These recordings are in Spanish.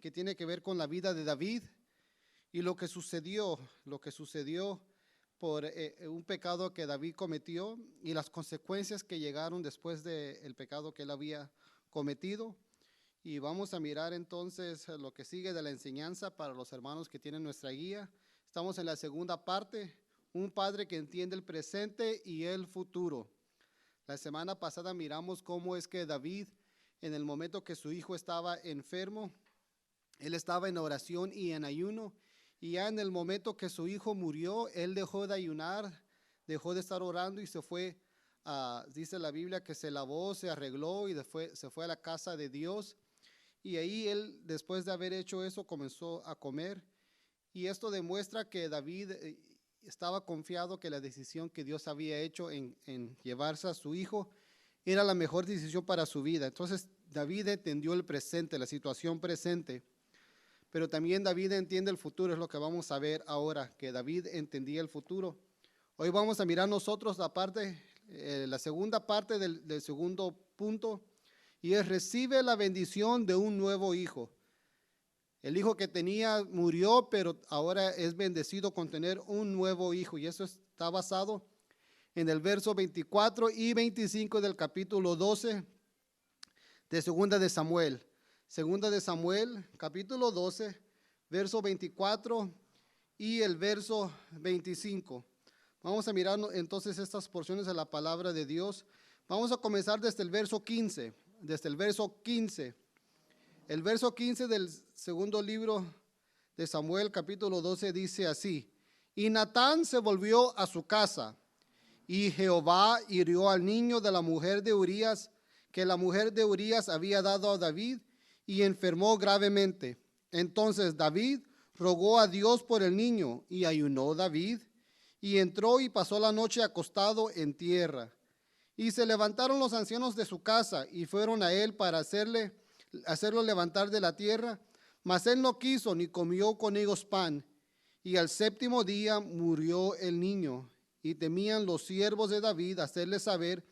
que tiene que ver con la vida de David y lo que sucedió por un pecado que David cometió y las consecuencias que llegaron después del pecado que él había cometido. Y vamos a mirar entonces lo que sigue de la enseñanza para los hermanos que tienen nuestra guía. Estamos en la segunda parte, un padre que entiende el presente y el futuro. La semana pasada miramos cómo es que David, en el momento que su hijo estaba enfermo, él estaba en oración y en ayuno, y ya en el momento que su hijo murió, él dejó de ayunar, dejó de estar orando y se fue, dice la Biblia que se lavó, se arregló y se fue a la casa de Dios. Y ahí él, después de haber hecho eso, comenzó a comer. Y esto demuestra que David estaba confiado que la decisión que Dios había hecho en llevarse a su hijo era la mejor decisión para su vida. Entonces David entendió el presente, la situación presente. Pero también David entiende el futuro, es lo que vamos a ver ahora, que David entendía el futuro. Hoy vamos a mirar nosotros la segunda parte del segundo punto, y es: recibe la bendición de un nuevo hijo. El hijo que tenía murió, pero ahora es bendecido con tener un nuevo hijo, y eso está basado en el verso 24 y 25 del capítulo 12 de Segunda de Samuel. Segunda de Samuel, capítulo 12, verso 24 y el verso 25. Vamos a mirar entonces estas porciones de la palabra de Dios. Vamos a comenzar desde el verso 15. Desde el verso 15. El verso 15 del segundo libro de Samuel, capítulo 12, dice así: y Natán se volvió a su casa, y Jehová hirió al niño de la mujer de Urías, que la mujer de Urías había dado a David, y enfermó gravemente. Entonces David rogó a Dios por el niño, y ayunó David, y entró y pasó la noche acostado en tierra. Y se levantaron los ancianos de su casa, y fueron a él para hacerlo levantar de la tierra, mas él no quiso ni comió con ellos pan. Y al séptimo día murió el niño, y temían los siervos de David hacerle saber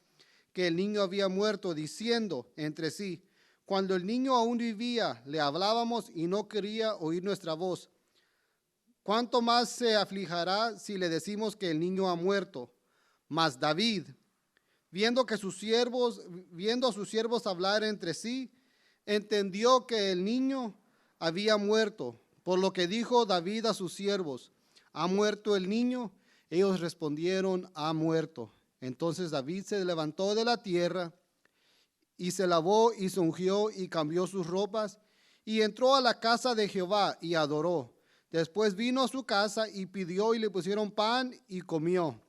que el niño había muerto, diciendo entre sí: cuando el niño aún vivía, le hablábamos y no quería oír nuestra voz. ¿Cuánto más se aflijará si le decimos que el niño ha muerto? Mas David, viendo a sus siervos hablar entre sí, entendió que el niño había muerto. Por lo que dijo David a sus siervos: ¿ha muerto el niño? Ellos respondieron: ha muerto. Entonces David se levantó de la tierra y se lavó y se ungió y cambió sus ropas y entró a la casa de Jehová y adoró. Después vino a su casa y pidió y le pusieron pan y comió.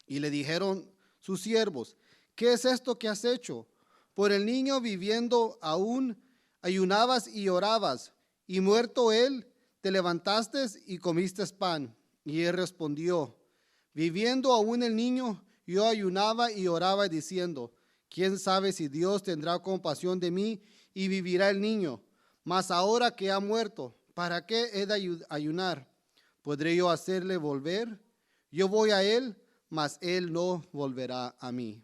Y le dijeron sus siervos: ¿qué es esto que has hecho? Por el niño viviendo aún ayunabas y orabas, y muerto él, te levantaste y comiste pan. Y él respondió: viviendo aún el niño, yo ayunaba y oraba diciendo: ¿quién sabe si Dios tendrá compasión de mí y vivirá el niño? Mas ahora que ha muerto, ¿para qué he de ayunar? ¿Podré yo hacerle volver? Yo voy a él, mas él no volverá a mí.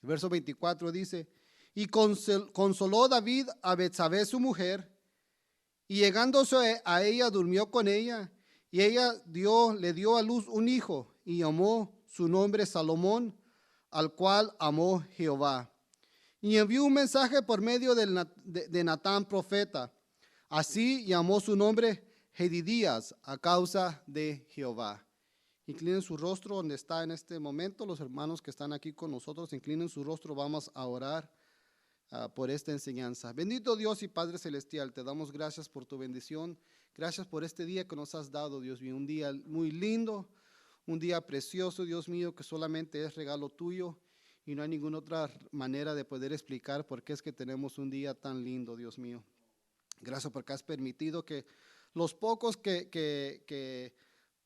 El verso 24 dice: y consoló David a Betsabé su mujer, y llegándose a ella durmió con ella, y ella le dio a luz un hijo, y llamó su nombre Salomón, al cual amó Jehová. Y envió un mensaje por medio de Natán profeta. Así llamó su nombre Jedidías, a causa de Jehová. Inclinen su rostro donde está en este momento. Los hermanos que están aquí con nosotros, inclinen su rostro. Vamos a orar por esta enseñanza. Bendito Dios y Padre Celestial, te damos gracias por tu bendición. Gracias por este día que nos has dado, Dios mío. Un día muy lindo, un día precioso, Dios mío, que solamente es regalo tuyo. Y no hay ninguna otra manera de poder explicar por qué es que tenemos un día tan lindo, Dios mío. Gracias porque has permitido que los pocos que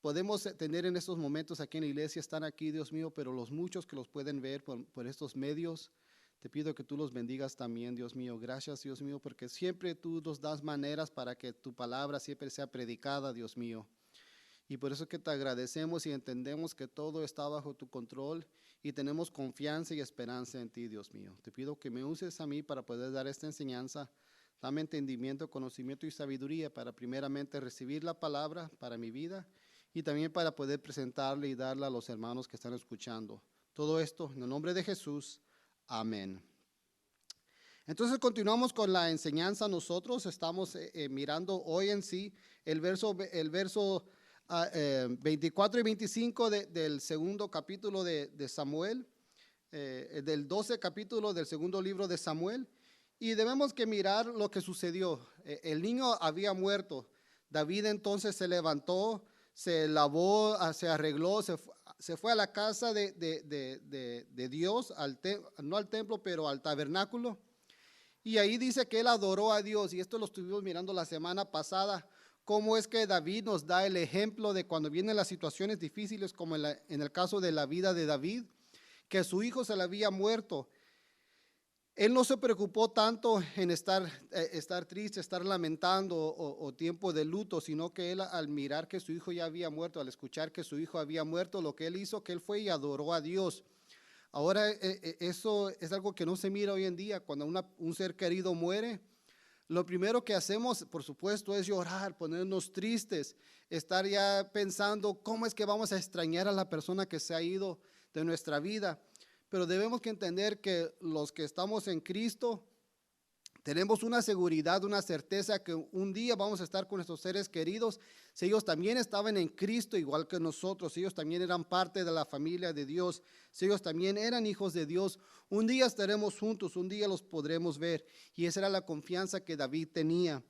podemos tener en estos momentos aquí en la iglesia están aquí, Dios mío, pero los muchos que los pueden ver por estos medios, te pido que tú los bendigas también, Dios mío. Gracias, Dios mío, porque siempre tú nos das maneras para que tu palabra siempre sea predicada, Dios mío. Y por eso es que te agradecemos y entendemos que todo está bajo tu control y tenemos confianza y esperanza en ti, Dios mío. Te pido que me uses a mí para poder dar esta enseñanza dame entendimiento, conocimiento y sabiduría para primeramente recibir la palabra para mi vida y también para poder presentarle y darla a los hermanos que están escuchando. Todo esto en el nombre de Jesús. Amén. Entonces continuamos con la enseñanza. Nosotros estamos mirando hoy en sí el verso 24 y 25 del segundo capítulo de Samuel, del 12 capítulo del segundo libro de Samuel. Y debemos que mirar lo que sucedió. El niño había muerto. David entonces se levantó, se lavó, se arregló, se fue a la casa de Dios, no al templo, pero al tabernáculo. Y ahí dice que él adoró a Dios. Y esto lo estuvimos mirando la semana pasada. Cómo es que David nos da el ejemplo de cuando vienen las situaciones difíciles, como en el caso de la vida de David, que su hijo se le había muerto. Él no se preocupó tanto en estar triste, estar lamentando o tiempo de luto, sino que él, al mirar que su hijo ya había muerto, al escuchar que su hijo había muerto, lo que él hizo, que él fue y adoró a Dios. Ahora, eso es algo que no se mira hoy en día. Cuando un ser querido muere, lo primero que hacemos, por supuesto, es llorar, ponernos tristes, estar ya pensando cómo es que vamos a extrañar a la persona que se ha ido de nuestra vida. Pero debemos que entender que los que estamos en Cristo tenemos una seguridad, una certeza que un día vamos a estar con nuestros seres queridos. Si ellos también estaban en Cristo igual que nosotros, si ellos también eran parte de la familia de Dios, si ellos también eran hijos de Dios, un día estaremos juntos, un día los podremos ver. Y esa era la confianza que David tenía.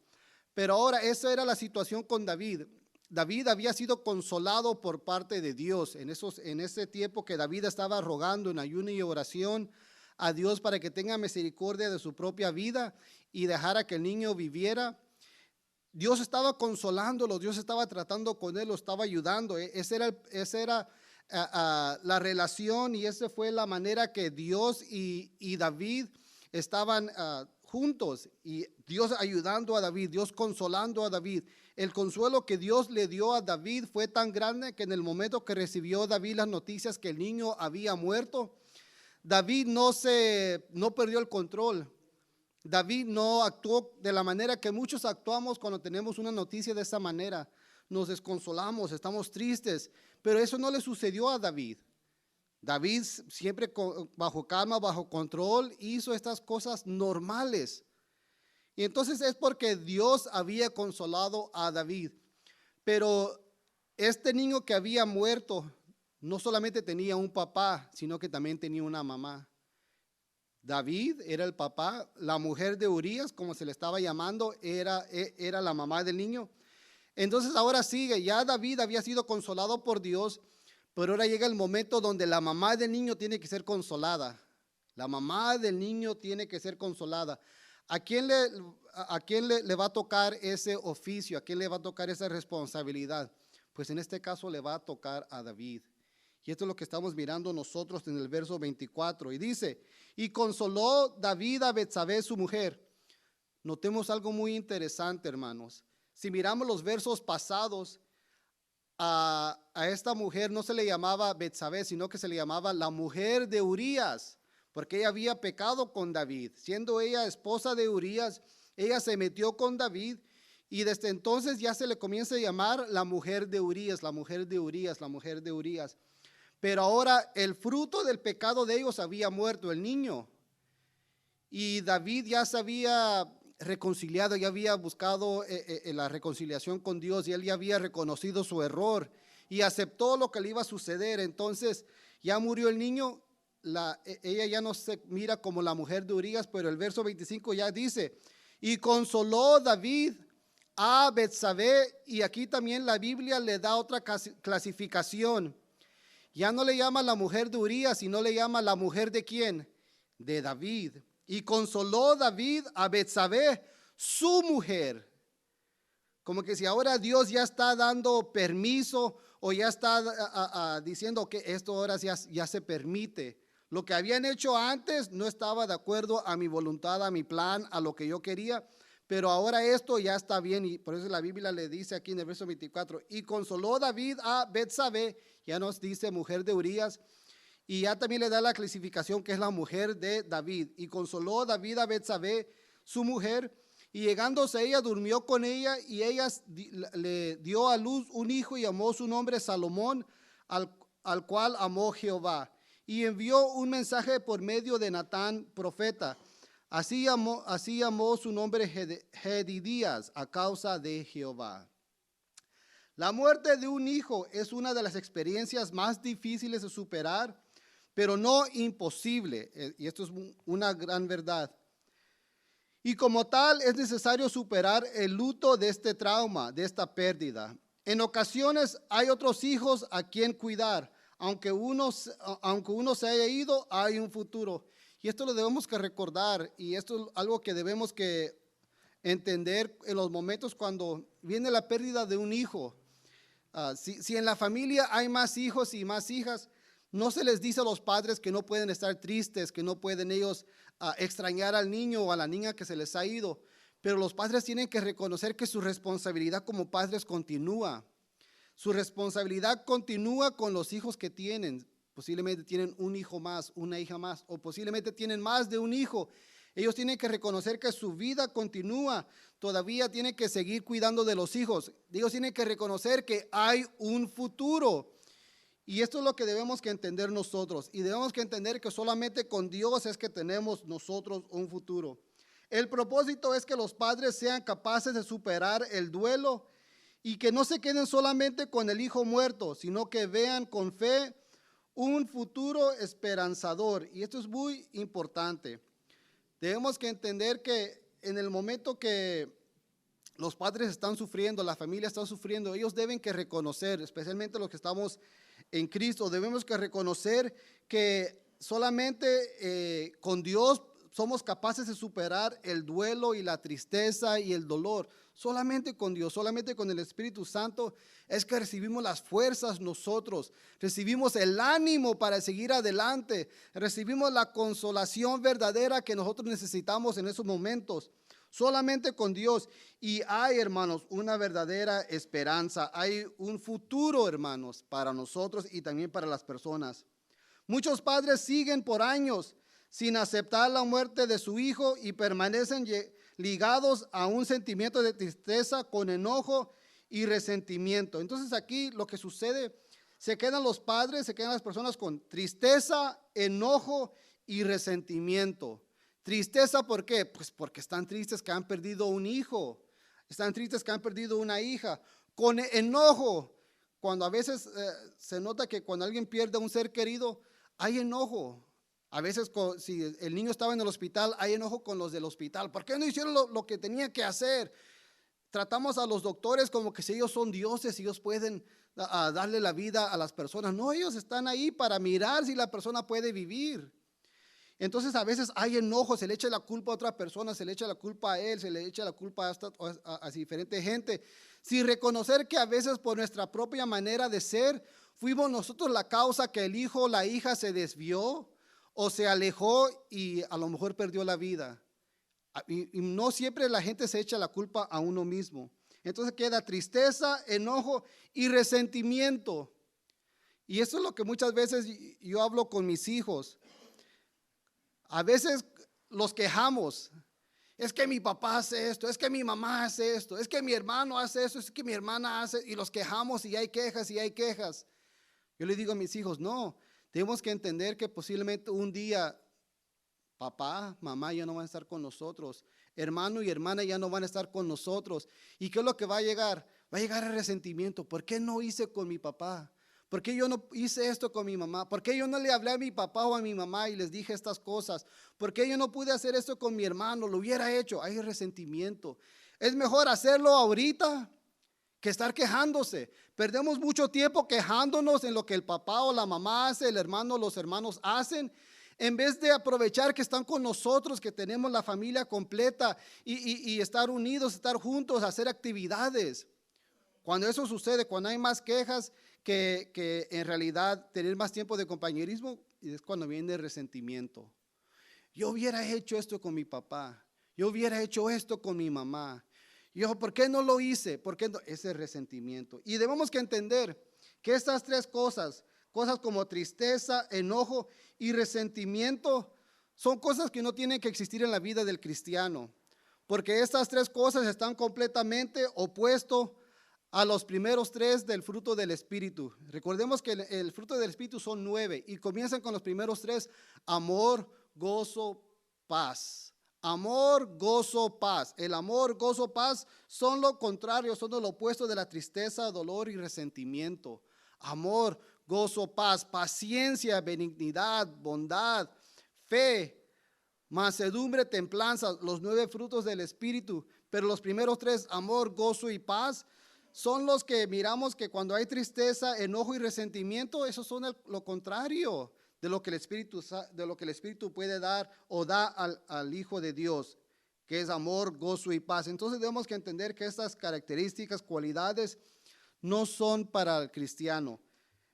Pero ahora esa era la situación con David. David había sido consolado por parte de Dios en ese tiempo que David estaba rogando en ayuno y oración a Dios para que tenga misericordia de su propia vida y dejara que el niño viviera. Dios estaba consolándolo, Dios estaba tratando con él, lo estaba ayudando. Esa era la relación, y esa fue la manera que Dios y David estaban juntos, y Dios ayudando a David, Dios consolando a David. El consuelo que Dios le dio a David fue tan grande que en el momento que recibió David las noticias que el niño había muerto, David no perdió el control. David no actuó de la manera que muchos actuamos cuando tenemos una noticia de esa manera. Nos desconsolamos, estamos tristes, pero eso no le sucedió a David. David siempre bajo calma, bajo control, hizo estas cosas normales. Y entonces es porque Dios había consolado a David. Pero este niño que había muerto no solamente tenía un papá, sino que también tenía una mamá. David era el papá, la mujer de Urías, como se le estaba llamando, era la mamá del niño. Entonces ahora sigue, ya David había sido consolado por Dios, pero ahora llega el momento donde la mamá del niño tiene que ser consolada. La mamá del niño tiene que ser consolada. ¿A quién le va a tocar ese oficio? ¿A quién le va a tocar esa responsabilidad? Pues en este caso le va a tocar a David. Y esto es lo que estamos mirando nosotros en el verso 24. Y dice, y consoló David a Betsabé su mujer. Notemos algo muy interesante, hermanos. Si miramos los versos pasados, a esta mujer no se le llamaba Betsabé, sino que se le llamaba la mujer de Urías, porque ella había pecado con David. Siendo ella esposa de Urías, ella se metió con David, y desde entonces ya se le comienza a llamar la mujer de Urías, la mujer de Urías, la mujer de Urías. Pero ahora el fruto del pecado de ellos había muerto, el niño. Y David ya se había reconciliado, ya había buscado la reconciliación con Dios, y él ya había reconocido su error y aceptó lo que le iba a suceder. Entonces ya murió el niño. Ella ya no se mira como la mujer de Urías, pero el verso 25 ya dice, y consoló David a Betsabé, y aquí también la Biblia le da otra clasificación. Ya no le llama la mujer de Urías, sino le llama la mujer de ¿quién? De David. Y consoló David a Betsabé, su mujer. Como que si ahora Dios ya está dando permiso, o ya está diciendo que esto ahora ya se permite. Lo que habían hecho antes no estaba de acuerdo a mi voluntad, a mi plan, a lo que yo quería, pero ahora esto ya está bien. Y por eso la Biblia le dice aquí en el verso 24, y consoló David a Betsabé, ya nos dice mujer de Urías, y ya también le da la clasificación que es la mujer de David. Y consoló David a Betsabé, su mujer, Y llegándose ella, durmió con ella, y ella le dio a luz un hijo y llamó su nombre Salomón, al cual amó Jehová. Y envió un mensaje por medio de Natán, profeta. Así llamó su nombre Jedidías, a causa de Jehová. La muerte de un hijo es una de las experiencias más difíciles de superar, pero no imposible. Y esto es una gran verdad. Y como tal, es necesario superar el luto de este trauma, de esta pérdida. En ocasiones hay otros hijos a quien cuidar. Aunque uno se haya ido, hay un futuro. Y esto lo debemos que recordar, y esto es algo que debemos que entender en los momentos cuando viene la pérdida de un hijo. Si en la familia hay más hijos y más hijas, no se les dice a los padres que no pueden estar tristes, que no pueden ellos extrañar al niño o a la niña que se les ha ido, pero los padres tienen que reconocer que su responsabilidad como padres continúa. Su responsabilidad continúa con los hijos que tienen. Posiblemente tienen un hijo más, una hija más, o posiblemente tienen más de un hijo. Ellos tienen que reconocer que su vida continúa. Todavía tienen que seguir cuidando de los hijos. Ellos tienen que reconocer que hay un futuro. Y esto es lo que debemos que entender nosotros. Y debemos que entender que solamente con Dios es que tenemos nosotros un futuro. El propósito es que los padres sean capaces de superar el duelo y que no se queden solamente con el hijo muerto, sino que vean con fe un futuro esperanzador. Y esto es muy importante. Debemos que entender que en el momento que los padres están sufriendo, la familia está sufriendo, ellos deben que reconocer, especialmente los que estamos en Cristo, debemos que reconocer que solamente con Dios somos capaces de superar el duelo y la tristeza y el dolor. Solamente con Dios, solamente con el Espíritu Santo es que recibimos las fuerzas nosotros, recibimos el ánimo para seguir adelante, recibimos la consolación verdadera que nosotros necesitamos en esos momentos. Solamente con Dios. Y hay, hermanos, una verdadera esperanza, hay un futuro, hermanos, para nosotros y también para las personas. Muchos padres siguen por años sin aceptar la muerte de su hijo y permanecen ligados a un sentimiento de tristeza con enojo y resentimiento. Entonces aquí lo que sucede, se quedan los padres, se quedan las personas con tristeza, enojo y resentimiento. Tristeza, ¿por qué? Pues porque están tristes que han perdido un hijo, están tristes que han perdido una hija. Con enojo, cuando a veces se nota que cuando alguien pierde a un ser querido, hay enojo. A veces si el niño estaba en el hospital, hay enojo con los del hospital. ¿Por qué no hicieron lo que tenía que hacer? Tratamos a los doctores como que si ellos son dioses, ellos pueden darle la vida a las personas. No, ellos están ahí para mirar si la persona puede vivir. Entonces a veces hay enojo, se le echa la culpa a otra persona, se le echa la culpa a él, se le echa la culpa a diferente gente, sin reconocer que a veces por nuestra propia manera de ser, fuimos nosotros la causa que el hijo o la hija se desvió o se alejó y a lo mejor perdió la vida. Y no siempre la gente se echa la culpa a uno mismo. Entonces queda tristeza, enojo y resentimiento. Y eso es lo que muchas veces yo hablo con mis hijos. A veces los quejamos. Es que mi papá hace esto, es que mi mamá hace esto, es que mi hermano hace esto, es que mi hermana hace, y los quejamos y hay quejas y hay quejas. Yo le digo a mis hijos, no, tenemos que entender que posiblemente un día papá, mamá ya no van a estar con nosotros, hermano y hermana ya no van a estar con nosotros. ¿Y qué es lo que va a llegar? Va a llegar el resentimiento. ¿Por qué no hice con mi papá? ¿Por qué yo no hice esto con mi mamá? ¿Por qué yo no le hablé a mi papá o a mi mamá y les dije estas cosas? ¿Por qué yo no pude hacer esto con mi hermano? Lo hubiera hecho. Hay resentimiento. Es mejor hacerlo ahorita que estar quejándose. Perdemos mucho tiempo quejándonos en lo que el papá o la mamá hace, el hermano o los hermanos hacen, en vez de aprovechar que están con nosotros, que tenemos la familia completa y estar unidos, estar juntos, hacer actividades. Cuando eso sucede, cuando hay más quejas que en realidad tener más tiempo de compañerismo, es cuando viene el resentimiento. Yo hubiera hecho esto con mi papá, yo hubiera hecho esto con mi mamá. Yo, ¿por qué no lo hice? ¿Por qué no? Ese resentimiento. Y debemos que entender que estas tres cosas como tristeza, enojo y resentimiento, son cosas que no tienen que existir en la vida del cristiano. porque estas tres cosas están completamente opuestos a los primeros tres del fruto del Espíritu. Recordemos que el fruto del Espíritu son 9 y comienzan con los primeros tres: amor, gozo, paz. Amor, gozo, paz. El amor, gozo, paz son lo contrario, son lo opuesto de la tristeza, dolor y resentimiento. Amor, gozo, paz, paciencia, benignidad, bondad, fe, mansedumbre, templanza, los 9 frutos del Espíritu. Pero los primeros tres, amor, gozo y paz, son los que miramos que cuando hay tristeza, enojo y resentimiento, esos son lo contrario de lo que el Espíritu puede dar o da al Hijo de Dios, que es amor, gozo y paz. Entonces debemos que entender que estas características, cualidades, no son para el cristiano.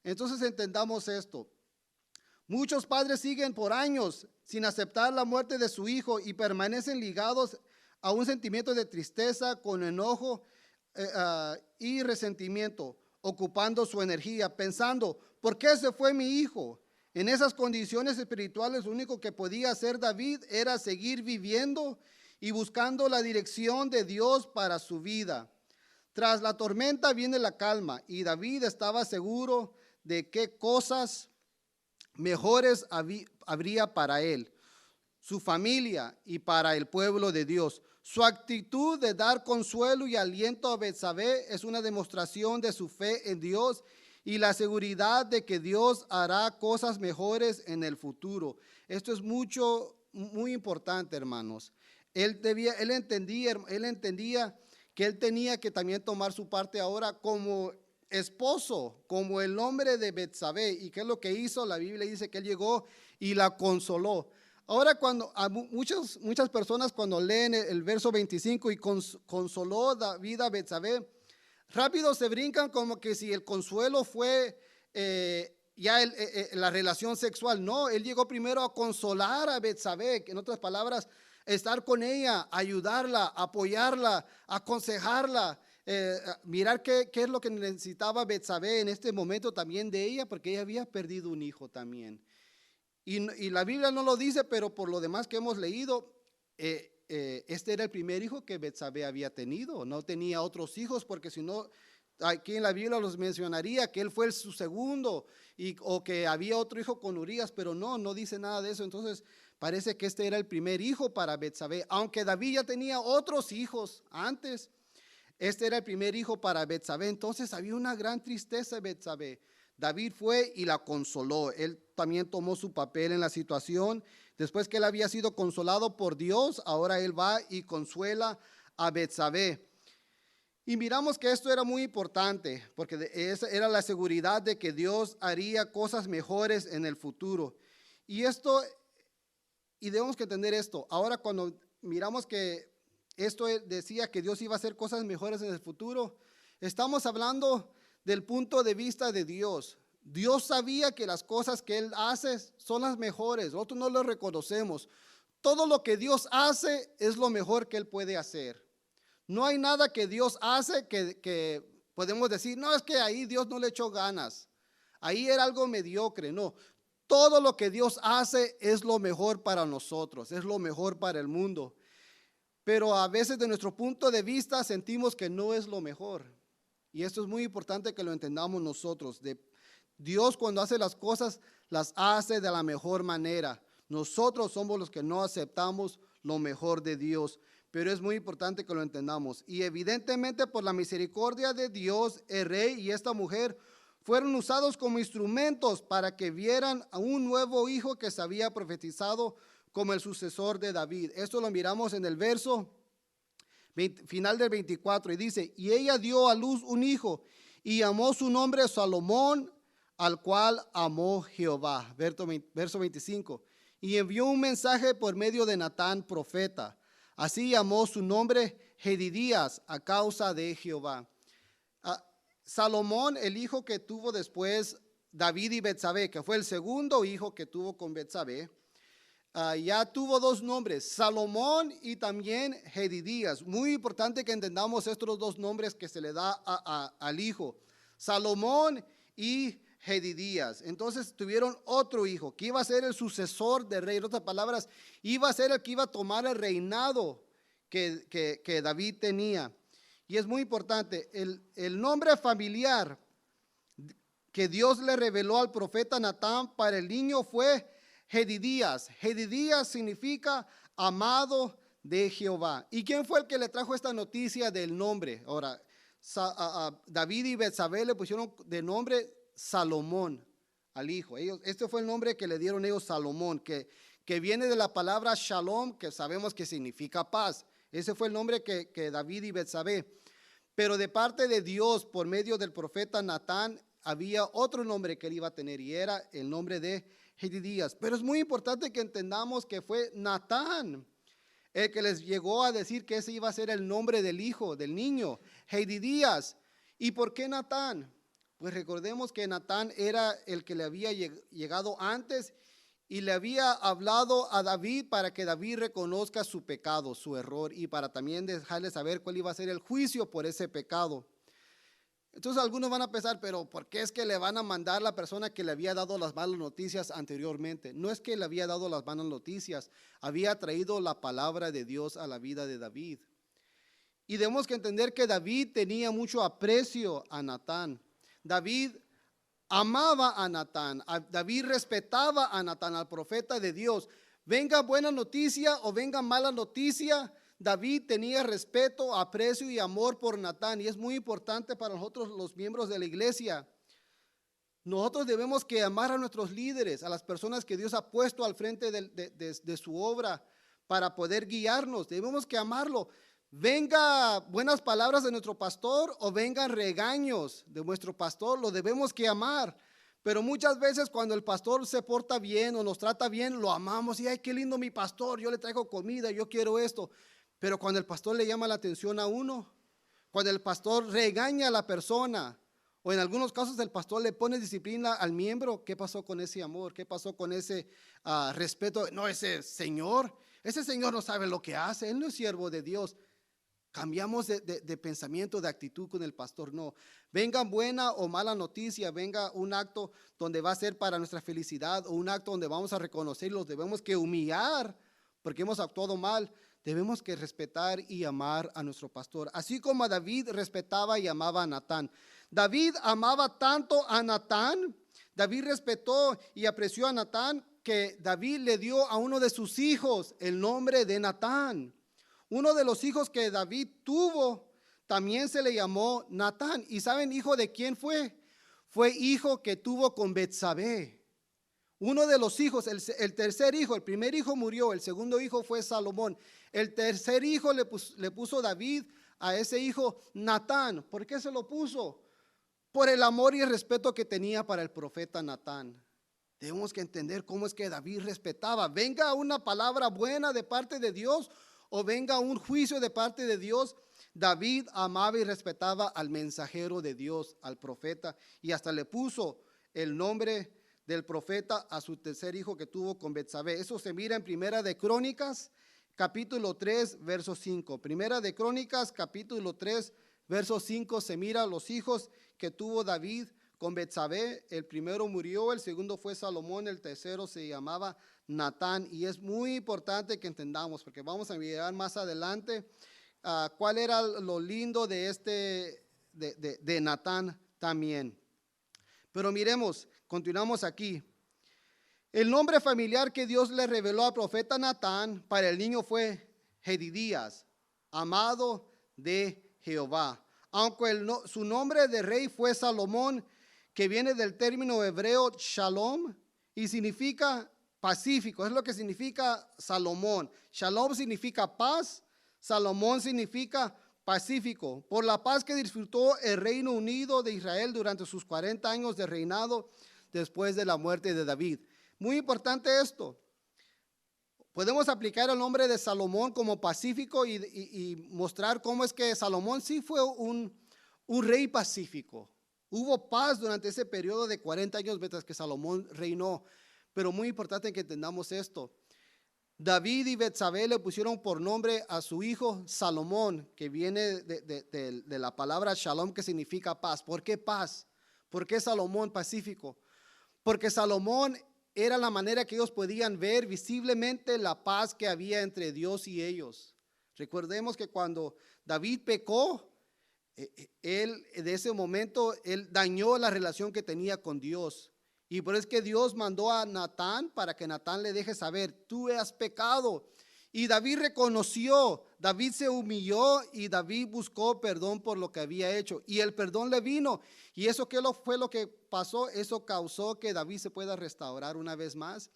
Entonces entendamos esto. Muchos padres siguen por años sin aceptar la muerte de su hijo y permanecen ligados a un sentimiento de tristeza, con enojo y resentimiento, ocupando su energía, pensando: ¿por qué se fue mi hijo? En esas condiciones espirituales, lo único que podía hacer David era seguir viviendo y buscando la dirección de Dios para su vida. Tras la tormenta viene la calma, y David estaba seguro de qué cosas mejores habría para él, su familia y para el pueblo de Dios. Su actitud de dar consuelo y aliento a Betsabé es una demostración de su fe en Dios y la seguridad de que Dios hará cosas mejores en el futuro. Esto es muy importante, hermanos. Él entendía que él tenía que también tomar su parte ahora como esposo, como el hombre de Betsabé. ¿Y qué es lo que hizo? La Biblia dice que él llegó y la consoló. Ahora, cuando muchas personas cuando leen el verso 25, y consoló David a Betsabé, rápido se brincan como que si el consuelo fue la relación sexual. No, él llegó primero a consolar a Betsabé, en otras palabras, estar con ella, ayudarla, apoyarla, aconsejarla, mirar qué es lo que necesitaba Betsabé en este momento también de ella, porque ella había perdido un hijo también. Y la Biblia no lo dice, pero por lo demás que hemos leído, este era el primer hijo que Betsabé había tenido. No tenía otros hijos, porque si no, aquí en la Biblia los mencionaría que él fue su segundo, o que había otro hijo con Urías, pero no dice nada de eso. Entonces parece que este era el primer hijo para Betsabé, aunque David ya tenía otros hijos antes. Este era el primer hijo para Betsabé. Entonces había una gran tristeza en Betsabé. David fue y la consoló. Él también tomó su papel en la situación. Después que él había sido consolado por Dios, ahora él va y consuela a Betsabé. Y miramos que esto era muy importante, porque esa era la seguridad de que Dios haría cosas mejores en el futuro. Y debemos que entender esto. Ahora, cuando miramos que esto decía que Dios iba a hacer cosas mejores en el futuro, estamos hablando del punto de vista de Dios. Dios sabía que las cosas que Él hace son las mejores. Nosotros no lo reconocemos. Todo lo que Dios hace es lo mejor que Él puede hacer. No hay nada que Dios hace que podemos decir: no, es que ahí Dios no le echó ganas, ahí era algo mediocre. No, todo lo que Dios hace es lo mejor para nosotros, es lo mejor para el mundo. Pero a veces, de nuestro punto de vista, sentimos que no es lo mejor. Y esto es muy importante que lo entendamos nosotros. Dios, cuando hace las cosas, las hace de la mejor manera. Nosotros somos los que no aceptamos lo mejor de Dios, pero es muy importante que lo entendamos. Y evidentemente, por la misericordia de Dios, el rey y esta mujer fueron usados como instrumentos para que vieran a un nuevo hijo que se había profetizado como el sucesor de David. Esto lo miramos en el verso final del 24, y dice: y ella dio a luz un hijo y llamó su nombre Salomón, al cual amó Jehová. Verso 25, y envió un mensaje por medio de Natán profeta. Así llamó su nombre Jedidías, a causa de Jehová. Salomón, el hijo que tuvo después David y Betsabé, que fue el segundo hijo que tuvo con Betsabé, ya tuvo dos nombres: Salomón y también Jedidías. Muy importante que entendamos estos dos nombres que se le da al hijo, Salomón y Jedidías. Entonces tuvieron otro hijo que iba a ser el sucesor del rey. En otras palabras, iba a ser el que iba a tomar el reinado que David tenía. Y es muy importante, el nombre familiar que Dios le reveló al profeta Natán para el niño fue Jedidías. Jedidías significa amado de Jehová. ¿Y quién fue el que le trajo esta noticia del nombre? Ahora, David y Betsabé le pusieron de nombre Salomón al hijo. Este fue el nombre que le dieron ellos, Salomón, que viene de la palabra Shalom, que sabemos que significa paz. Ese fue el nombre que David y Betsabé. Pero de parte de Dios, por medio del profeta Natán, había otro nombre que él iba a tener, y era el nombre de Jedidías. Pero es muy importante que entendamos que fue Natán el que les llegó a decir que ese iba a ser el nombre del hijo, del niño, Jedidías. ¿Y por qué Natán? Pues recordemos que Natán era el que le había llegado antes y le había hablado a David para que David reconozca su pecado, su error, y para también dejarle saber cuál iba a ser el juicio por ese pecado. Entonces algunos van a pensar, pero ¿por qué es que le van a mandar a la persona que le había dado las malas noticias anteriormente? No es que le había dado las malas noticias, había traído la palabra de Dios a la vida de David. Y debemos que entender que David tenía mucho aprecio a Natán. David amaba a Natán, David respetaba a Natán, al profeta de Dios. Venga buena noticia o venga mala noticia, David tenía respeto, aprecio y amor por Natán. Y es muy importante para nosotros, los miembros de la iglesia. Nosotros debemos que amar a nuestros líderes, a las personas que Dios ha puesto al frente de su obra para poder guiarnos. Debemos que amarlo. Venga buenas palabras de nuestro pastor o vengan regaños de nuestro pastor, lo debemos que amar. Pero muchas veces cuando el pastor se porta bien o nos trata bien, lo amamos y ay, qué lindo mi pastor, yo le traigo comida, yo quiero esto. Pero cuando el pastor le llama la atención a uno, cuando el pastor regaña a la persona, o en algunos casos el pastor le pone disciplina al miembro, ¿qué pasó con ese amor? ¿Qué pasó con ese respeto? No, ese señor no sabe lo que hace, él no es siervo de Dios. Cambiamos de pensamiento, de actitud con el pastor. No, venga buena o mala noticia, venga un acto donde va a ser para nuestra felicidad o un acto donde vamos a reconocer, los debemos que humillar porque hemos actuado mal. Debemos que respetar y amar a nuestro pastor, así como a David respetaba y amaba a Natán. David amaba tanto a Natán, David respetó y apreció a Natán, que David le dio a uno de sus hijos el nombre de Natán. Uno de los hijos que David tuvo también se le llamó Natán. ¿Y saben hijo de quién fue? Fue hijo que tuvo con Betsabé. Uno de los hijos, el tercer hijo, el primer hijo murió, el segundo hijo fue Salomón. El tercer hijo le puso David a ese hijo Natán. ¿Por qué se lo puso? Por el amor y el respeto que tenía para el profeta Natán. Debemos que entender cómo es que David respetaba. Venga una palabra buena de parte de Dios o venga un juicio de parte de Dios, David amaba y respetaba al mensajero de Dios, al profeta, y hasta le puso el nombre del profeta a su tercer hijo que tuvo con Betsabé. Eso se mira en Primera de Crónicas, capítulo 3, verso 5. Primera de Crónicas, capítulo 3, verso 5, se mira los hijos que tuvo David con Betsabé. El primero murió, el segundo fue Salomón, el tercero se llamaba Natán. Y es muy importante que entendamos, porque vamos a mirar más adelante cuál era lo lindo de de Natán también. Pero miremos, continuamos aquí. El nombre familiar que Dios le reveló al profeta Natán para el niño fue Jedidías, amado de Jehová. Aunque su nombre de rey fue Salomón, que viene del término hebreo shalom y significa pacífico, es lo que significa Salomón. Shalom significa paz, Salomón significa pacífico. Por la paz que disfrutó el Reino Unido de Israel durante sus 40 años de reinado después de la muerte de David. Muy importante esto. Podemos aplicar el nombre de Salomón como pacífico y mostrar cómo es que Salomón sí fue un rey pacífico. Hubo paz durante ese periodo de 40 años mientras que Salomón reinó. Pero muy importante que entendamos esto. David y Betsabé le pusieron por nombre a su hijo Salomón, que viene de la palabra shalom, que significa paz. ¿Por qué paz? ¿Por qué Salomón pacífico? Porque Salomón era la manera que ellos podían ver visiblemente la paz que había entre Dios y ellos. Recordemos que cuando David pecó, él de ese momento, él dañó la relación que tenía con Dios. Y por eso es que Dios mandó a Natán para que Natán le deje saber, tú has pecado. Y David reconoció, David se humilló y David buscó perdón por lo que había hecho. Y el perdón le vino. Y eso fue lo que pasó, eso causó que David se pueda restaurar una vez más.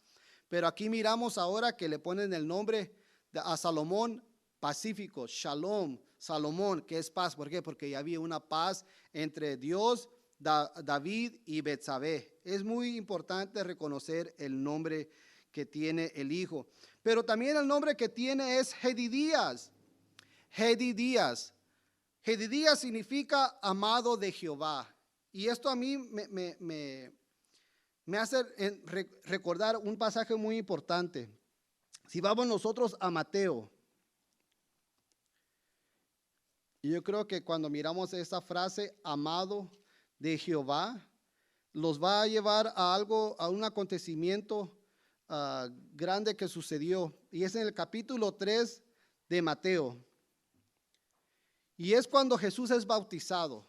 Pero aquí miramos ahora que le ponen el nombre a Salomón, pacífico, Shalom, Salomón, que es paz. ¿Por qué? Porque ya había una paz entre Dios, David y Betsabé. Es muy importante reconocer el nombre que tiene el hijo. Pero también el nombre que tiene es Jedidías. Jedidías. Jedidías significa amado de Jehová. Y esto a mí me hace recordar un pasaje muy importante. Si vamos nosotros a Mateo, y yo creo que cuando miramos esa frase, amado de Jehová, los va a llevar a algo, a un acontecimiento grande que sucedió. Y es en el capítulo 3 de Mateo. Y es cuando Jesús es bautizado.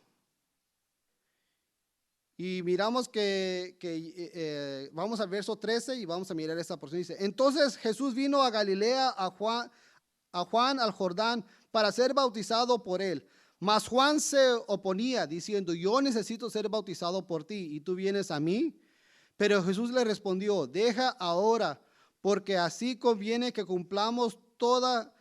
Y miramos que vamos al verso 13 y vamos a mirar esta porción. Dice, entonces Jesús vino a Galilea, a Juan al Jordán, para ser bautizado por él. Mas Juan se oponía, diciendo, yo necesito ser bautizado por ti, y tú vienes a mí. Pero Jesús le respondió, deja ahora, porque así conviene que cumplamos toda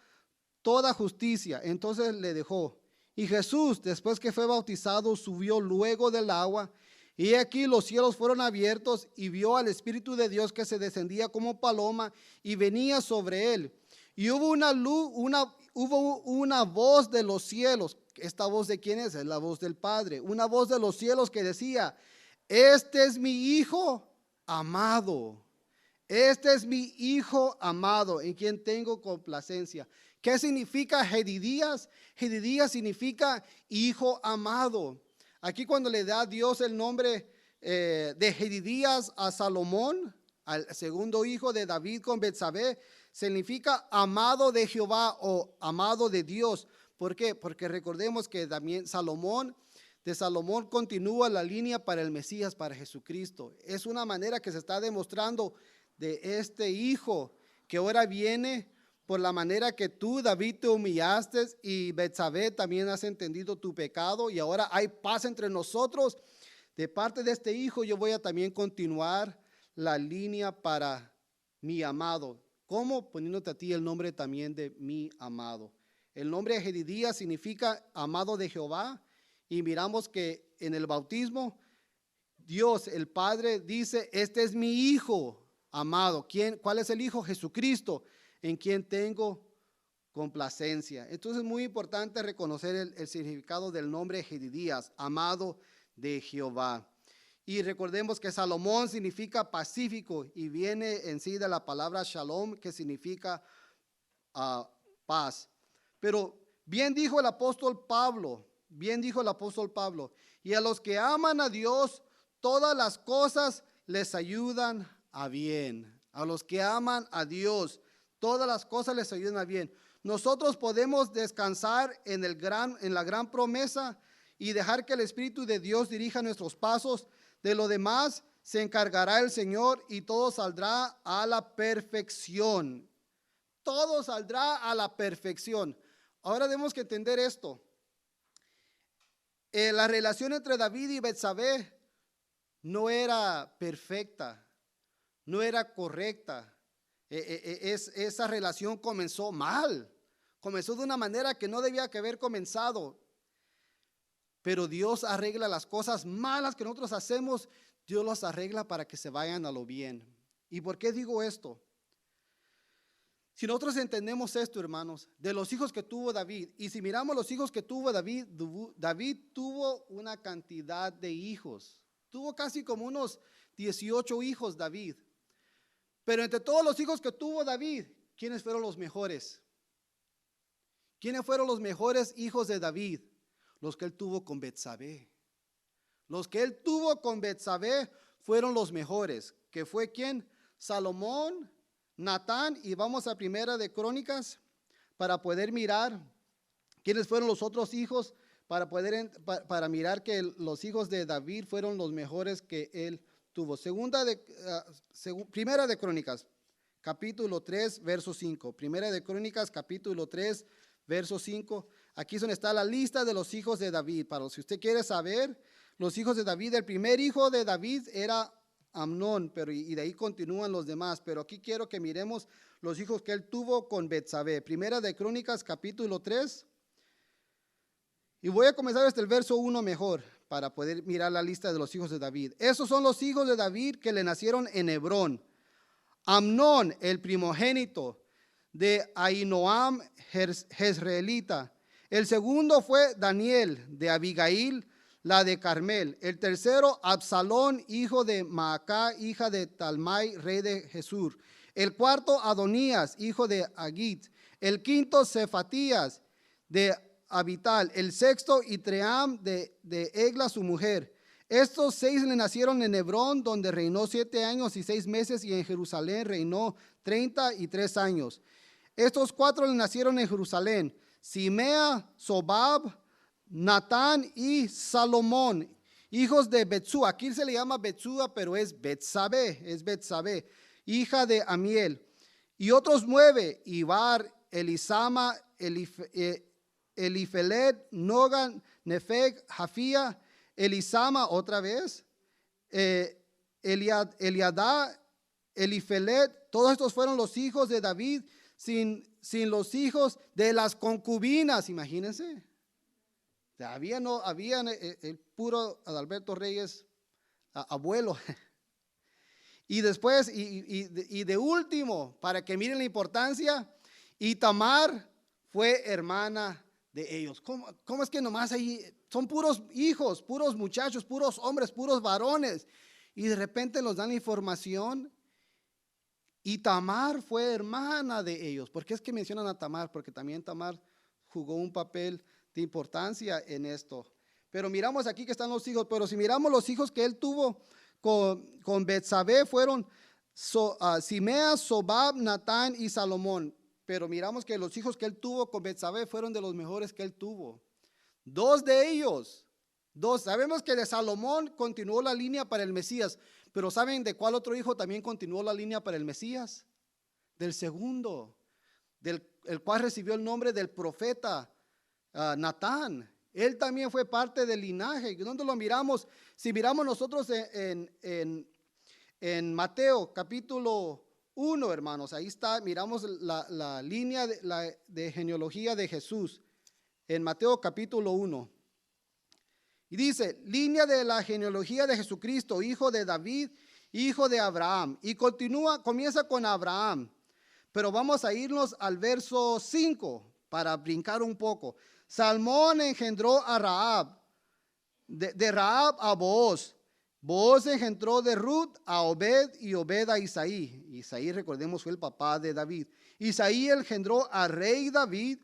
justicia. Entonces le dejó. Y Jesús, después que fue bautizado, subió luego del agua. Y aquí los cielos fueron abiertos y vio al Espíritu de Dios que se descendía como paloma y venía sobre él. Y hubo una voz de los cielos. ¿Esta voz de quién es? Es la voz del Padre. Una voz de los cielos que decía, este es mi Hijo amado. Este es mi Hijo amado, en quien tengo complacencia. ¿Qué significa Jedidías? Jedidías significa Hijo amado. Aquí cuando le da Dios el nombre de Jedidías a Salomón, al segundo hijo de David con Betsabé, significa amado de Jehová o amado de Dios. ¿Por qué? Porque recordemos que también de Salomón continúa la línea para el Mesías, para Jesucristo. Es una manera que se está demostrando de este hijo que ahora viene por la manera que tú, David, te humillaste y Betsabé también has entendido tu pecado y ahora hay paz entre nosotros. De parte de este hijo yo voy a también continuar la línea para mi amado. ¿Cómo? Poniéndote a ti el nombre también de mi amado. El nombre de Jedidías significa amado de Jehová y miramos que en el bautismo Dios, el Padre, dice, este es mi hijo amado. ¿Cuál es el hijo? Jesucristo, en quien tengo complacencia. Entonces es muy importante reconocer el significado del nombre Jedidías, amado de Jehová. Y recordemos que Salomón significa pacífico y viene en sí de la palabra shalom, que significa paz. Pero bien dijo el apóstol Pablo, y a los que aman a Dios, todas las cosas les ayudan a bien. A los que aman a Dios, todas las cosas les ayudan a bien. Nosotros podemos descansar en la gran promesa y dejar que el Espíritu de Dios dirija nuestros pasos. De lo demás se encargará el Señor y todo saldrá a la perfección. Todo saldrá a la perfección. Ahora tenemos que entender esto. La relación entre David y Betsabé no era perfecta, no era correcta. Esa relación comenzó mal, comenzó de una manera que no debía que haber comenzado. Pero Dios arregla las cosas malas que nosotros hacemos, Dios las arregla para que se vayan a lo bien. ¿Y por qué digo esto? Si nosotros entendemos esto, hermanos, de los hijos que tuvo David, y si miramos los hijos que tuvo David, David tuvo una cantidad de hijos. Tuvo casi como unos 18 hijos David. Pero entre todos los hijos que tuvo David, ¿quiénes fueron los mejores? ¿Quiénes fueron los mejores hijos de David? Los que él tuvo con Betsabé. Los que él tuvo con Betsabé fueron los mejores. ¿Que fue quién? Salomón, Natán, y vamos a Primera de Crónicas para poder mirar quiénes fueron los otros hijos, para mirar que los hijos de David fueron los mejores que él tuvo. Primera de Crónicas, capítulo 3, verso 5. Primera de Crónicas, capítulo 3, verso 5. Aquí es donde está la lista de los hijos de David. Para si usted quiere saber, los hijos de David, el primer hijo de David era Amnón, y de ahí continúan los demás. Pero aquí quiero que miremos los hijos que él tuvo con Betsabé. Primera de Crónicas, capítulo 3. Y voy a comenzar desde el verso 1 mejor, para poder mirar la lista de los hijos de David. Esos son los hijos de David que le nacieron en Hebrón. Amnón, el primogénito de Ahinoam Jezreelita. El segundo fue Daniel, de Abigail, la de Carmel. El tercero, Absalón, hijo de Maacá, hija de Talmai, rey de Jesur. El cuarto, Adonías, hijo de Agit. El quinto, Cefatías, de Abital. El sexto, Itream, de Egla, su mujer. Estos 6 le nacieron en Hebrón, donde reinó 7 años y 6 meses, y en Jerusalén reinó 33 años. Estos 4 le nacieron en Jerusalén: Simea, Sobab, Natán y Salomón, hijos de Betsúa. Aquí se le llama Betsúa, pero es Betsabé, hija de Amiel. Y otros 9, Ibar, Elisama, Elifelet, Nogan, Nefeg, Jafía, Elisama otra vez, Eliadá, Elifelet. Todos estos fueron los hijos de David, sin los hijos de las concubinas. Imagínense. Habían el puro Adalberto Reyes, abuelo. Y después, y de último, para que miren la importancia, Itamar fue hermana de ellos. ¿Cómo es que nomás ahí son puros hijos, puros muchachos, puros hombres, puros varones? Y de repente nos dan la información. Y Tamar fue hermana de ellos. ¿Por qué es que mencionan a Tamar? Porque también Tamar jugó un papel de importancia en esto. Pero miramos aquí que están los hijos. Pero si miramos los hijos que él tuvo con Betsabé, fueron Simea, Sobab, Natán y Salomón. Pero miramos que los hijos que él tuvo con Betsabé fueron de los mejores que él tuvo. 2 de ellos, sabemos que de Salomón continuó la línea para el Mesías, pero ¿saben de cuál otro hijo también continuó la línea para el Mesías? Del segundo, el cual recibió el nombre del profeta Natán. Él también fue parte del linaje. ¿Dónde lo miramos? Si miramos nosotros en Mateo capítulo 1, hermanos, ahí está, miramos la línea de genealogía de Jesús en Mateo capítulo 1. Y dice, línea de la genealogía de Jesucristo, hijo de David, hijo de Abraham. Y comienza con Abraham. Pero vamos a irnos al verso 5 para brincar un poco. Salmón engendró a Rahab, de Rahab a Booz. Booz engendró de Ruth a Obed, y Obed a Isaí. Isaí, recordemos, fue el papá de David. Isaí engendró a rey David,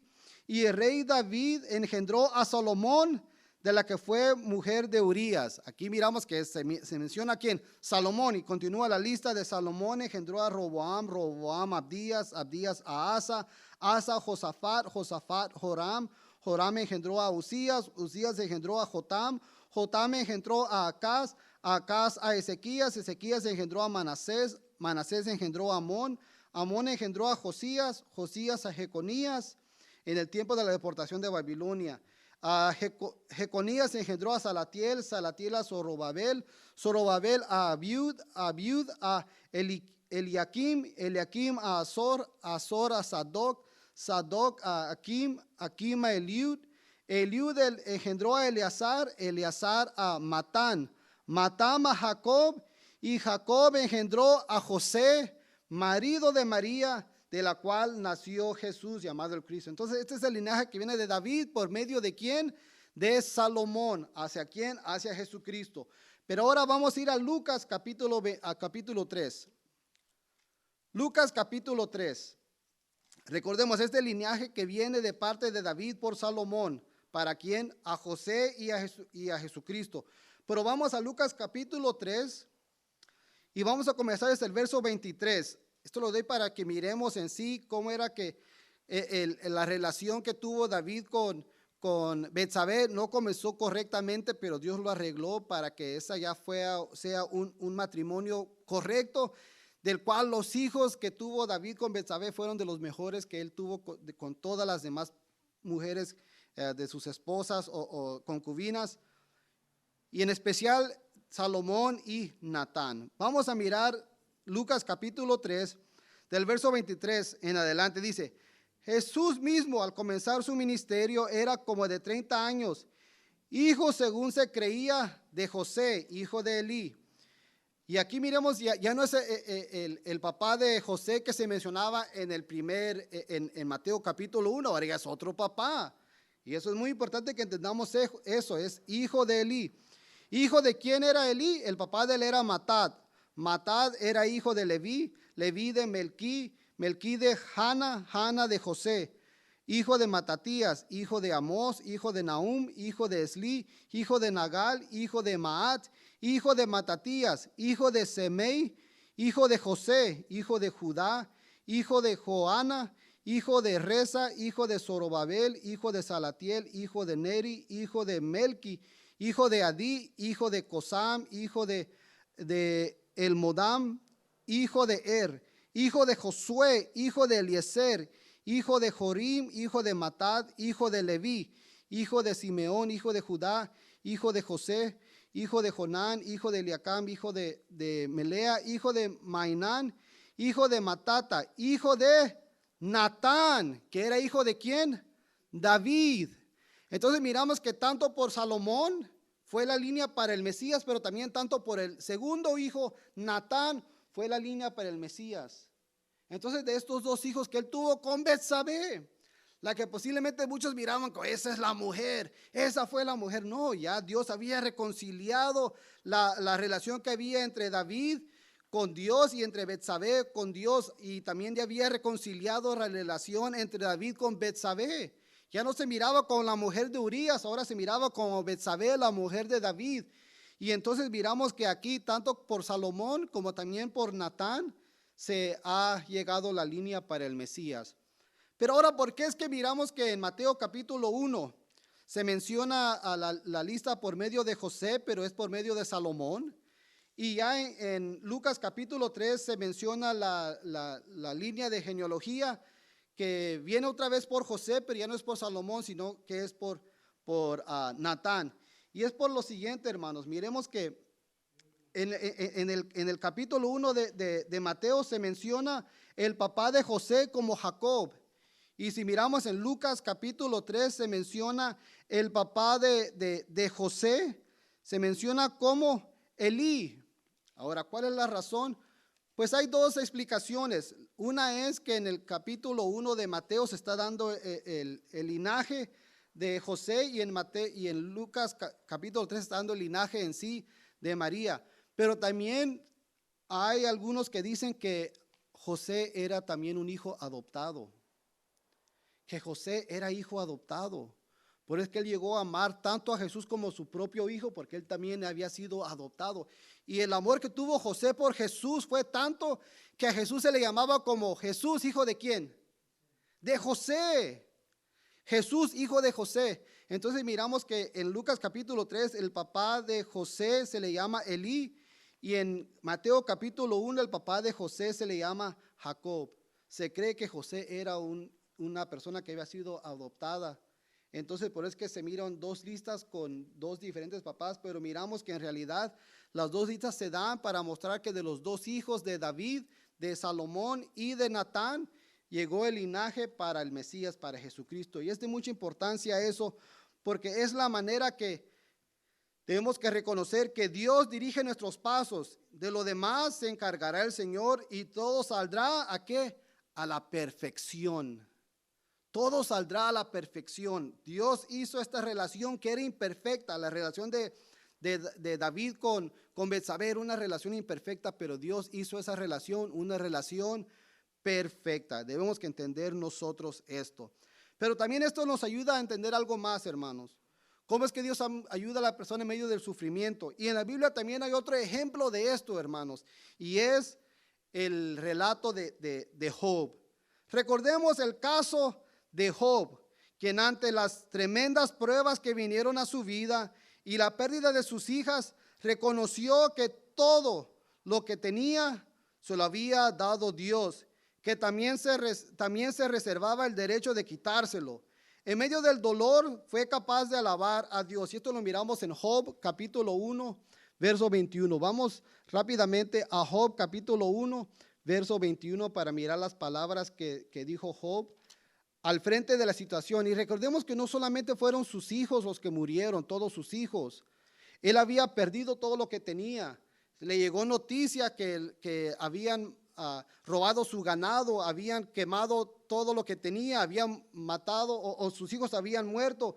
y el rey David engendró a Salomón, de la que fue mujer de Urías. Aquí miramos que se menciona a quién, Salomón, y continúa la lista de Salomón. Engendró a Roboam, Roboam a Abdías, Abdías a Asa, Asa Josafat, Josafat Joram, Joram engendró a Uzías, Uzías engendró a Jotam, Jotam engendró a Acaz, Acaz a Ezequías, Ezequías engendró a Manasés, Manasés engendró a Amón, Amón engendró a Josías, Josías a Jeconías en el tiempo de la deportación de Babilonia. Jeconías engendró a Salatiel, Salatiel a Zorobabel, Zorobabel a Abiud, Abiud a Eliakim, Eliakim a Azor, Azor a Sadoc, Sadoc a Akim, Akim a Eliud, Eliud engendró a Eleazar, Eleazar a Matán, Matán a Jacob, y Jacob engendró a José, marido de María, de la cual nació Jesús, llamado el Cristo. Entonces, este es el linaje que viene de David, ¿por medio de quién? De Salomón. ¿Hacia quién? Hacia Jesucristo. Pero ahora vamos a ir a Lucas capítulo 3. Lucas capítulo 3. Recordemos, este linaje que viene de parte de David por Salomón. ¿Para quién? A José y a Jesucristo. Pero vamos a Lucas capítulo 3 y vamos a comenzar desde el verso 23. Esto lo doy para que miremos en sí cómo era que la relación que tuvo David con Betsabé no comenzó correctamente, pero Dios lo arregló para que esa ya sea un matrimonio correcto, del cual los hijos que tuvo David con Betsabé fueron de los mejores que él tuvo con todas las demás mujeres de sus esposas o concubinas, y en especial Salomón y Natán. Vamos a mirar Lucas capítulo 3, del verso 23 en adelante. Dice: Jesús mismo al comenzar su ministerio era como de 30 años, hijo según se creía de José, hijo de Elí. Y aquí miremos, ya no es el papá de José que se mencionaba en Mateo capítulo 1, ahora ya es otro papá. Y eso es muy importante que entendamos eso, es hijo de Elí. ¿Hijo de quién era Elí? El papá de él era Matat. Matat era hijo de Leví, Leví de Melquí, Melquí de Jana, Jana de José, hijo de Matatías, hijo de Amós, hijo de Nahum, hijo de Esli, hijo de Nagal, hijo de Maat, hijo de Matatías, hijo de Semei, hijo de José, hijo de Judá, hijo de Joana, hijo de Reza, hijo de Zorobabel, hijo de Salatiel, hijo de Neri, hijo de Melqui, hijo de Adí, hijo de Cosam, hijo de Elmodam, hijo de hijo de Josué, hijo de Eliezer, hijo de Jorim, hijo de Matat, hijo de Leví, hijo de Simeón, hijo de Judá, hijo de José, hijo de Jonán, hijo de Eliacam, hijo de Melea, hijo de Mainán, hijo de Matata, hijo de Natán, que era hijo de ¿quién? David. Entonces miramos que tanto por Salomón fue la línea para el Mesías, pero también tanto por el segundo hijo, Natán, fue la línea para el Mesías. Entonces de estos dos hijos que él tuvo con Betsabé, la que posiblemente muchos miraban como esa es la mujer, esa fue la mujer. No, ya Dios había reconciliado la relación que había entre David con Dios y entre Betsabé con Dios, y también ya había reconciliado la relación entre David con Betsabé. Ya no se miraba con la mujer de Urías, ahora se miraba como Betsabé, la mujer de David. Y entonces miramos que aquí, tanto por Salomón como también por Natán, se ha llegado la línea para el Mesías. Pero ahora, ¿por qué es que miramos que en Mateo capítulo 1 se menciona a la lista por medio de José, pero es por medio de Salomón? Y ya en Lucas capítulo 3 se menciona la línea de genealogía que viene otra vez por José, pero ya no es por Salomón, sino que es por Natán. Y es por lo siguiente, hermanos, miremos que en el capítulo 1 de Mateo se menciona el papá de José como Jacob. Y si miramos en Lucas capítulo 3 se menciona el papá de José, se menciona como Elí. Ahora, ¿cuál es la razón? Pues hay dos explicaciones. Una es que en el capítulo 1 de Mateo se está dando el linaje de José, y en Lucas capítulo 3 está dando el linaje en sí de María. Pero también hay algunos que dicen que José era también un hijo adoptado, que José era hijo adoptado. Por eso es que él llegó a amar tanto a Jesús como su propio hijo, porque él también había sido adoptado. Y el amor que tuvo José por Jesús fue tanto que a Jesús se le llamaba como Jesús, hijo de ¿quién? De José. Jesús, hijo de José. Entonces miramos que en Lucas capítulo 3 el papá de José se le llama Elí, y en Mateo capítulo 1 el papá de José se le llama Jacob. Se cree que José era una persona que había sido adoptada. Entonces por eso es que se miran dos listas con dos diferentes papás, pero miramos que en realidad las dos listas se dan para mostrar que de los dos hijos de David, de Salomón y de Natán, llegó el linaje para el Mesías, para Jesucristo. Y es de mucha importancia eso, porque es la manera que tenemos que reconocer que Dios dirige nuestros pasos. De lo demás se encargará el Señor, y todo saldrá ¿a qué? A la perfección. Todo saldrá a la perfección. Dios hizo esta relación que era imperfecta. La relación de David con Betsabé era una relación imperfecta, pero Dios hizo esa relación una relación perfecta. Debemos que entender nosotros esto. Pero también esto nos ayuda a entender algo más, hermanos. ¿Cómo es que Dios ayuda a la persona en medio del sufrimiento? Y en la Biblia también hay otro ejemplo de esto, hermanos, y es el relato de Job. Recordemos el caso de Job, quien ante las tremendas pruebas que vinieron a su vida y la pérdida de sus hijas, reconoció que todo lo que tenía se lo había dado Dios, que también se reservaba el derecho de quitárselo. En medio del dolor fue capaz de alabar a Dios. Y esto lo miramos en Job capítulo 1, verso 21. Vamos rápidamente a Job capítulo 1, verso 21 para mirar las palabras que dijo Job al frente de la situación. Y recordemos que no solamente fueron sus hijos los que murieron, todos sus hijos. Él había perdido todo lo que tenía. Le llegó noticia que habían robado su ganado, habían quemado todo lo que tenía, habían matado o sus hijos habían muerto.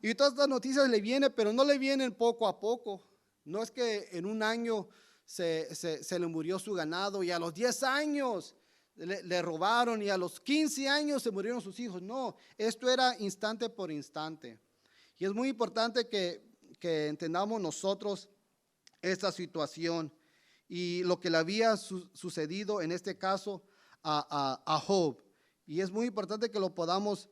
Y todas estas noticias le vienen, pero no le vienen poco a poco. No es que en un año se le murió su ganado y a los 10 años le robaron y a los 15 años se murieron sus hijos. No, esto era instante por instante. Y es muy importante que entendamos nosotros esta situación y lo que le había sucedido en este caso a Job. Y es muy importante que lo podamos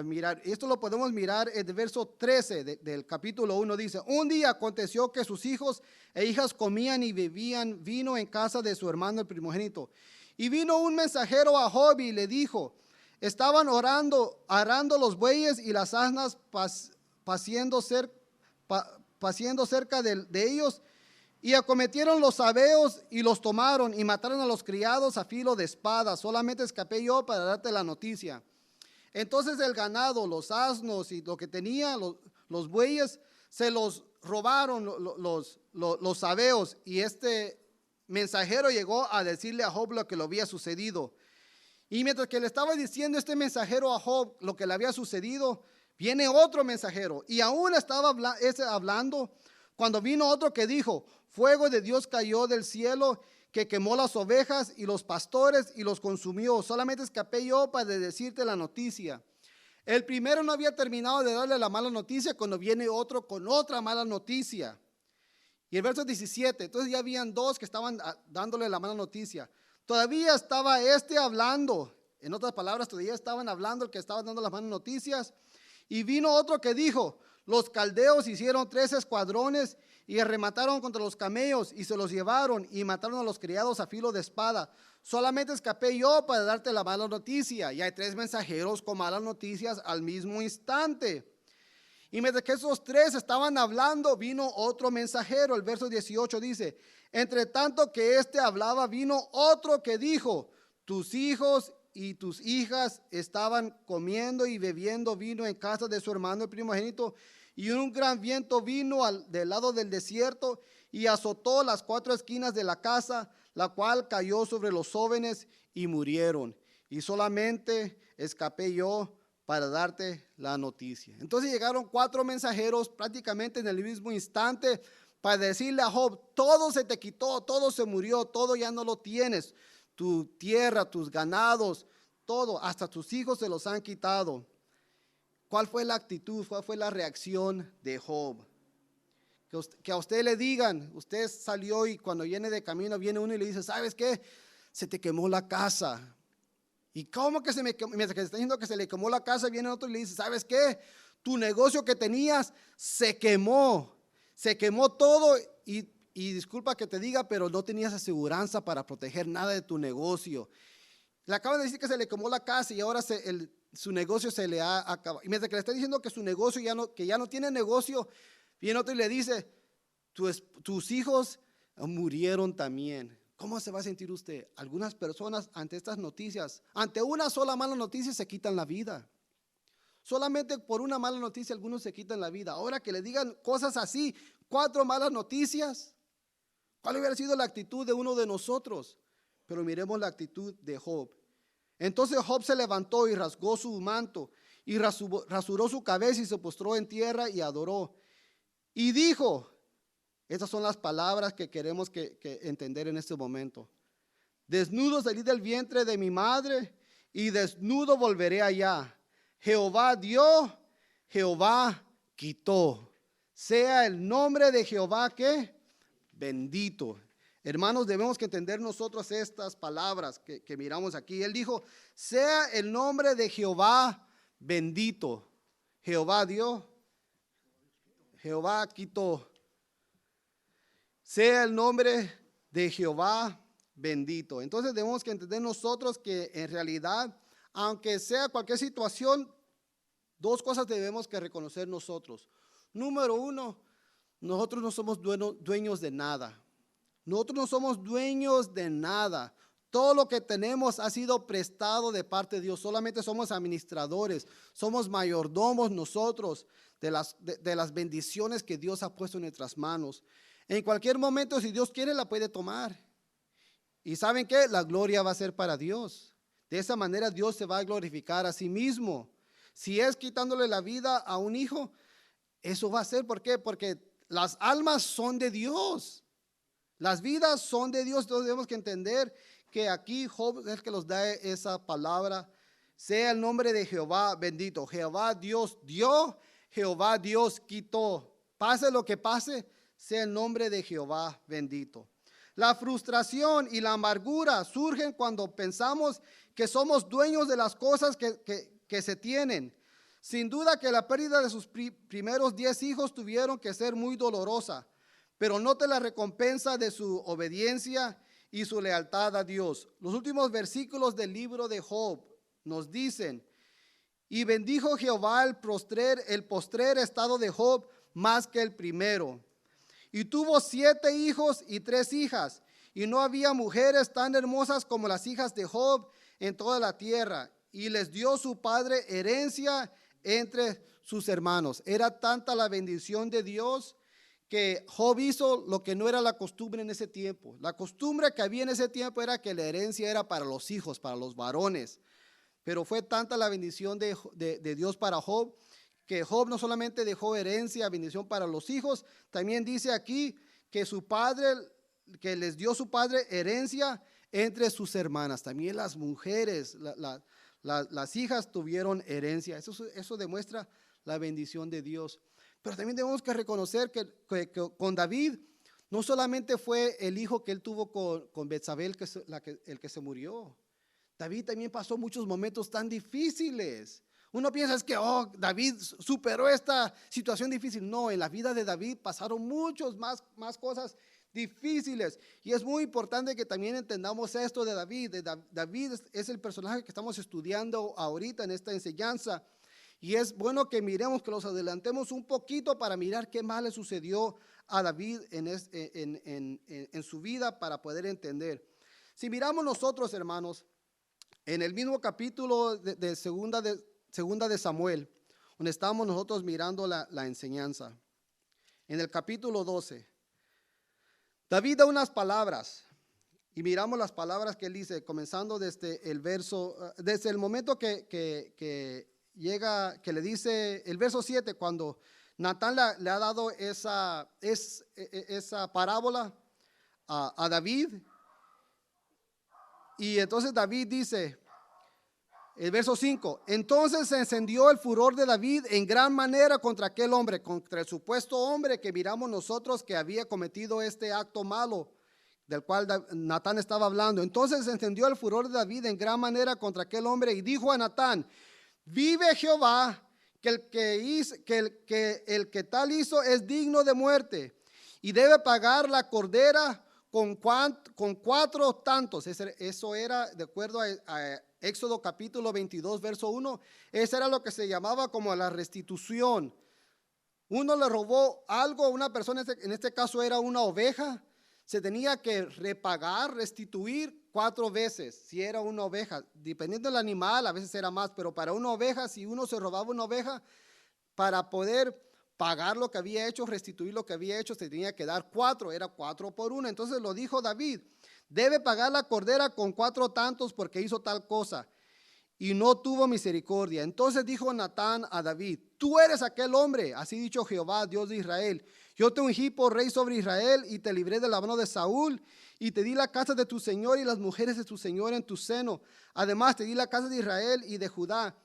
mirar. Esto lo podemos mirar en el verso 13 del capítulo 1. Dice: un día aconteció que sus hijos e hijas comían y bebían vino en casa de su hermano el primogénito. Y vino un mensajero a Job y le dijo: estaban arando los bueyes y las asnas paciendo cerca de ellos, y acometieron los sabeos y los tomaron y mataron a los criados a filo de espada. Solamente escapé yo para darte la noticia. Entonces el ganado, los asnos y lo que tenía, los bueyes, se los robaron los sabeos. Y este mensajero llegó a decirle a Job lo que le había sucedido. Y mientras que le estaba diciendo este mensajero a Job lo que le había sucedido, viene otro mensajero. Y aún estaba hablando cuando vino otro que dijo: fuego de Dios cayó del cielo que quemó las ovejas y los pastores y los consumió. Solamente escapé yo para decirte la noticia. El primero no había terminado de darle la mala noticia cuando viene otro con otra mala noticia. Y el verso 17, entonces ya habían dos que estaban dándole la mala noticia. Todavía estaba hablando. En otras palabras, todavía estaban hablando el que estaba dando las malas noticias. Y vino otro que dijo: los caldeos hicieron 3 escuadrones y arremataron contra los camellos y se los llevaron y mataron a los criados a filo de espada. Solamente escapé yo para darte la mala noticia. Y hay 3 mensajeros con malas noticias al mismo instante. Y mientras que esos 3 estaban hablando, vino otro mensajero. El verso 18 dice: entre tanto que hablaba, vino otro que dijo: tus hijos y tus hijas estaban comiendo y bebiendo vino en casa de su hermano el primogénito, y un gran viento vino del lado del desierto y azotó las 4 esquinas de la casa, la cual cayó sobre los jóvenes y murieron. Y solamente escapé yo para darte la noticia. Entonces llegaron 4 mensajeros prácticamente en el mismo instante para decirle a Job: todo se te quitó, todo se murió, todo ya no lo tienes. Tu tierra, tus ganados, todo, hasta tus hijos se los han quitado. ¿Cuál fue la actitud? ¿Cuál fue la reacción de Job? Que a usted le digan, usted salió y cuando viene de camino, viene uno y le dice: ¿sabes qué? Se te quemó la casa. ¿Y cómo que se me quemó? Mientras que se está diciendo que se le quemó la casa, viene otro y le dice: ¿sabes qué? Tu negocio que tenías se quemó todo y disculpa que te diga, pero no tenías aseguranza para proteger nada de tu negocio. Le acaban de decir que se le quemó la casa y ahora su negocio se le ha acabado. Y mientras que le está diciendo que su negocio ya no tiene negocio, viene otro y le dice: tus hijos murieron también. ¿Cómo se va a sentir usted? Algunas personas ante estas noticias, ante una sola mala noticia, se quitan la vida. Solamente por una mala noticia algunos se quitan la vida. Ahora que le digan cosas así, 4 malas noticias, ¿cuál hubiera sido la actitud de uno de nosotros? Pero miremos la actitud de Job. Entonces Job se levantó y rasgó su manto y rasuró su cabeza y se postró en tierra y adoró. Y dijo, estas son las palabras que queremos que entender en este momento: desnudo salí del vientre de mi madre y desnudo volveré allá. Jehová dio, Jehová quitó. Sea el nombre de Jehová que bendito. Hermanos, debemos que entender nosotros estas palabras que miramos aquí. Él dijo, sea el nombre de Jehová bendito. Jehová dio, Jehová quitó. Sea el nombre de Jehová bendito. Entonces debemos que entender nosotros que en realidad, aunque sea cualquier situación, dos cosas debemos que reconocer nosotros. Número uno, nosotros no somos dueños de nada. Nosotros no somos dueños de nada. Todo lo que tenemos ha sido prestado de parte de Dios. Solamente somos administradores, somos mayordomos nosotros de las bendiciones que Dios ha puesto en nuestras manos. En cualquier momento, si Dios quiere, la puede tomar. Y ¿saben qué? La gloria va a ser para Dios. De esa manera Dios se va a glorificar a sí mismo. Si es quitándole la vida a un hijo, eso va a ser, ¿por qué? Porque las almas son de Dios. Las vidas son de Dios. Entonces debemos que entender que aquí Job es el que nos da esa palabra. Sea el nombre de Jehová bendito. Jehová Dios dio, Jehová Dios quitó. Pase lo que pase, sea el nombre de Jehová bendito. La frustración y la amargura surgen cuando pensamos que somos dueños de las cosas que se tienen. Sin duda que la pérdida de sus primeros 10 hijos tuvieron que ser muy dolorosa. Pero note la recompensa de su obediencia y su lealtad a Dios. Los últimos versículos del libro de Job nos dicen, y bendijo Jehová el postrer estado de Job más que el primero. Y tuvo 7 hijos y 3 hijas, y no había mujeres tan hermosas como las hijas de Job en toda la tierra. Y les dio su padre herencia entre sus hermanos. Era tanta la bendición de Dios que Job hizo lo que no era la costumbre en ese tiempo. La costumbre que había en ese tiempo era que la herencia era para los hijos, para los varones. Pero fue tanta la bendición de Dios para Job, que Job no solamente dejó herencia, bendición para los hijos, también dice aquí que su padre, que les dio su padre herencia entre sus hermanas. También las mujeres, las hijas tuvieron herencia. Eso demuestra la bendición de Dios. Pero también tenemos que reconocer que con David no solamente fue el hijo que él tuvo con Betsabé el que se murió. David también pasó muchos momentos tan difíciles. Uno piensa es que David superó esta situación difícil. No, en la vida de David pasaron muchos más cosas difíciles. Y es muy importante que también entendamos esto de David. David es el personaje que estamos estudiando ahorita en esta enseñanza. Y es bueno que miremos, que los adelantemos un poquito para mirar qué más le sucedió a David en su vida para poder entender. Si miramos nosotros, hermanos, en el mismo capítulo de segunda de Samuel, donde estamos nosotros mirando la enseñanza, en el capítulo 12, David da unas palabras y miramos las palabras que él dice, comenzando desde el momento que llega, que le dice el verso 7, cuando Natán le ha dado esa parábola a David. Y entonces David dice, el verso 5, entonces se encendió el furor de David en gran manera contra aquel hombre, contra el supuesto hombre que miramos nosotros que había cometido este acto malo, del cual Natán estaba hablando. Entonces se encendió el furor de David en gran manera contra aquel hombre y dijo a Natán, vive Jehová, que el que tal hizo es digno de muerte y debe pagar la cordera con 4 tantos. Eso era de acuerdo a Éxodo capítulo 22 verso 1. Eso era lo que se llamaba como la restitución. Uno le robó algo a una persona, en este caso era una oveja, se tenía que repagar, restituir 4 veces si era una oveja. Dependiendo del animal, a veces era más, pero para una oveja, si uno se robaba una oveja, para poder pagar lo que había hecho, restituir lo que había hecho, se tenía que dar 4, era 4 por 1. Entonces lo dijo David, debe pagar la cordera con 4 tantos porque hizo tal cosa y no tuvo misericordia. Entonces dijo Natán a David, tú eres aquel hombre, así dicho Jehová, Dios de Israel. Yo te ungí por rey sobre Israel y te libré de la mano de Saúl y te di la casa de tu señor y las mujeres de tu señor en tu seno. Además te di la casa de Israel y de Judá.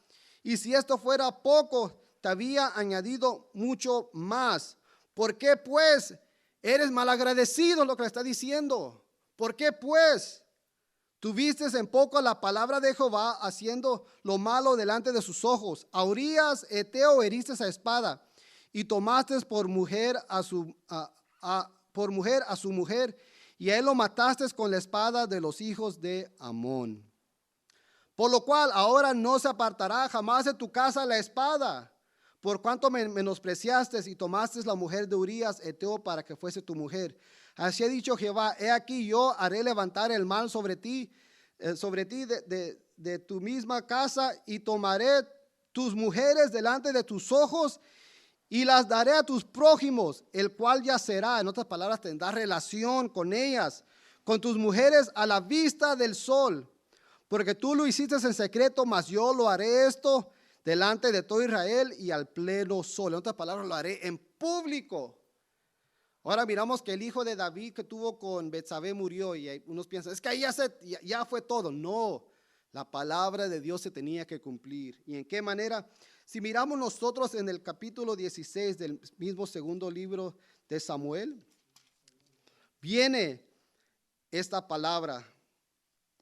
Y si esto fuera poco, te había añadido mucho más. ¿Por qué pues eres malagradecido? Lo que le está diciendo. ¿Por qué pues tuviste en poco la palabra de Jehová, haciendo lo malo delante de sus ojos? A Urías Eteo heriste a espada, y tomaste por mujer a su mujer, y a él lo mataste con la espada de los hijos de Amón. Por lo cual ahora no se apartará jamás de tu casa la espada, por cuanto me menospreciaste y tomaste la mujer de Urías Eteo para que fuese tu mujer. Así ha dicho Jehová: he aquí yo haré levantar el mal sobre ti de tu misma casa, y tomaré tus mujeres delante de tus ojos y las daré a tus prójimos, el cual yacerá. En otras palabras, tendrás relación con ellas, con tus mujeres a la vista del sol, porque tú lo hiciste en secreto, mas yo lo haré esto delante de todo Israel y al pleno sol. En otras palabras, lo haré en público. Ahora miramos que el hijo de David que tuvo con Betsabé murió, y unos piensan, es que ahí ya fue todo. No, la palabra de Dios se tenía que cumplir. ¿Y en qué manera? Si miramos nosotros en el capítulo 16 del mismo segundo libro de Samuel, viene esta palabra.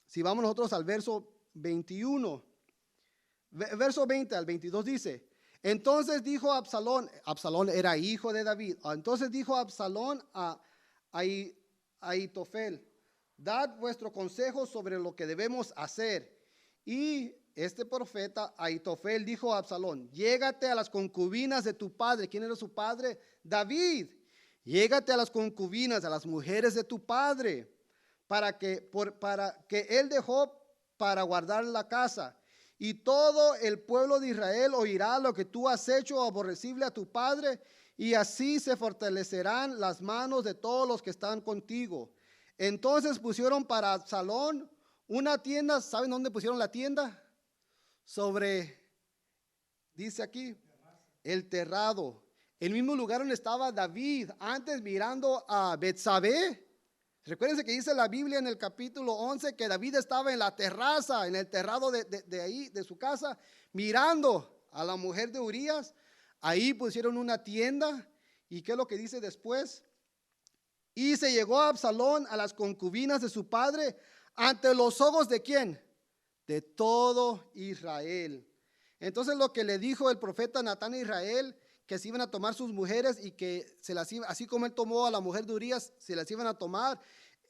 Si vamos nosotros al verso 21, verso 20 al 22 dice: entonces dijo Absalón era hijo de David, entonces dijo Absalón a Ahitofel: dad vuestro consejo sobre lo que debemos hacer. Y este profeta Ahitofel dijo a Absalón: llégate a las concubinas de tu padre. ¿Quién era su padre? David. Llégate a las concubinas, a las mujeres de tu padre, para que él dejó para guardar la casa. Y todo el pueblo de Israel oirá lo que tú has hecho aborrecible a tu padre, y así se fortalecerán las manos de todos los que están contigo. Entonces pusieron para Absalón una tienda. ¿Saben dónde pusieron la tienda? Dice aquí, el terrado. El mismo lugar donde estaba David antes, mirando a Betsabé. Recuérdense que dice la Biblia en el capítulo 11 que David estaba en la terraza, en el terrado de ahí, de su casa, mirando a la mujer de Urías. Ahí pusieron una tienda. ¿Y qué es lo que dice después? Y se llegó a Absalón a las concubinas de su padre, ante los ojos ¿de quién? De todo Israel. Entonces lo que le dijo el profeta Natán a Israel, que se iban a tomar sus mujeres, y que así como él tomó a la mujer de Urías, se las iban a tomar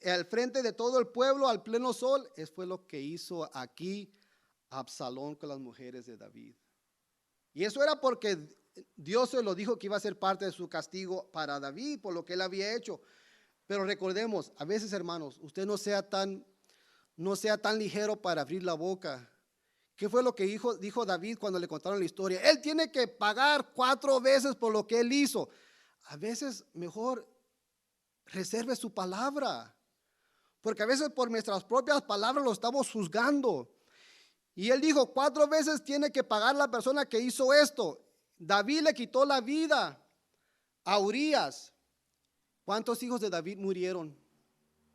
al frente de todo el pueblo al pleno sol. Eso fue lo que hizo aquí Absalón con las mujeres de David. Y eso era porque Dios se lo dijo que iba a ser parte de su castigo para David por lo que él había hecho. Pero recordemos, a veces, hermanos, usted no sea tan ligero para abrir la boca. ¿Qué fue lo que dijo David cuando le contaron la historia? Él tiene que pagar 4 veces por lo que él hizo. A veces mejor reserve su palabra, porque a veces por nuestras propias palabras lo estamos juzgando. Y él dijo: 4 veces tiene que pagar la persona que hizo esto. David le quitó la vida a Urías. ¿Cuántos hijos de David murieron?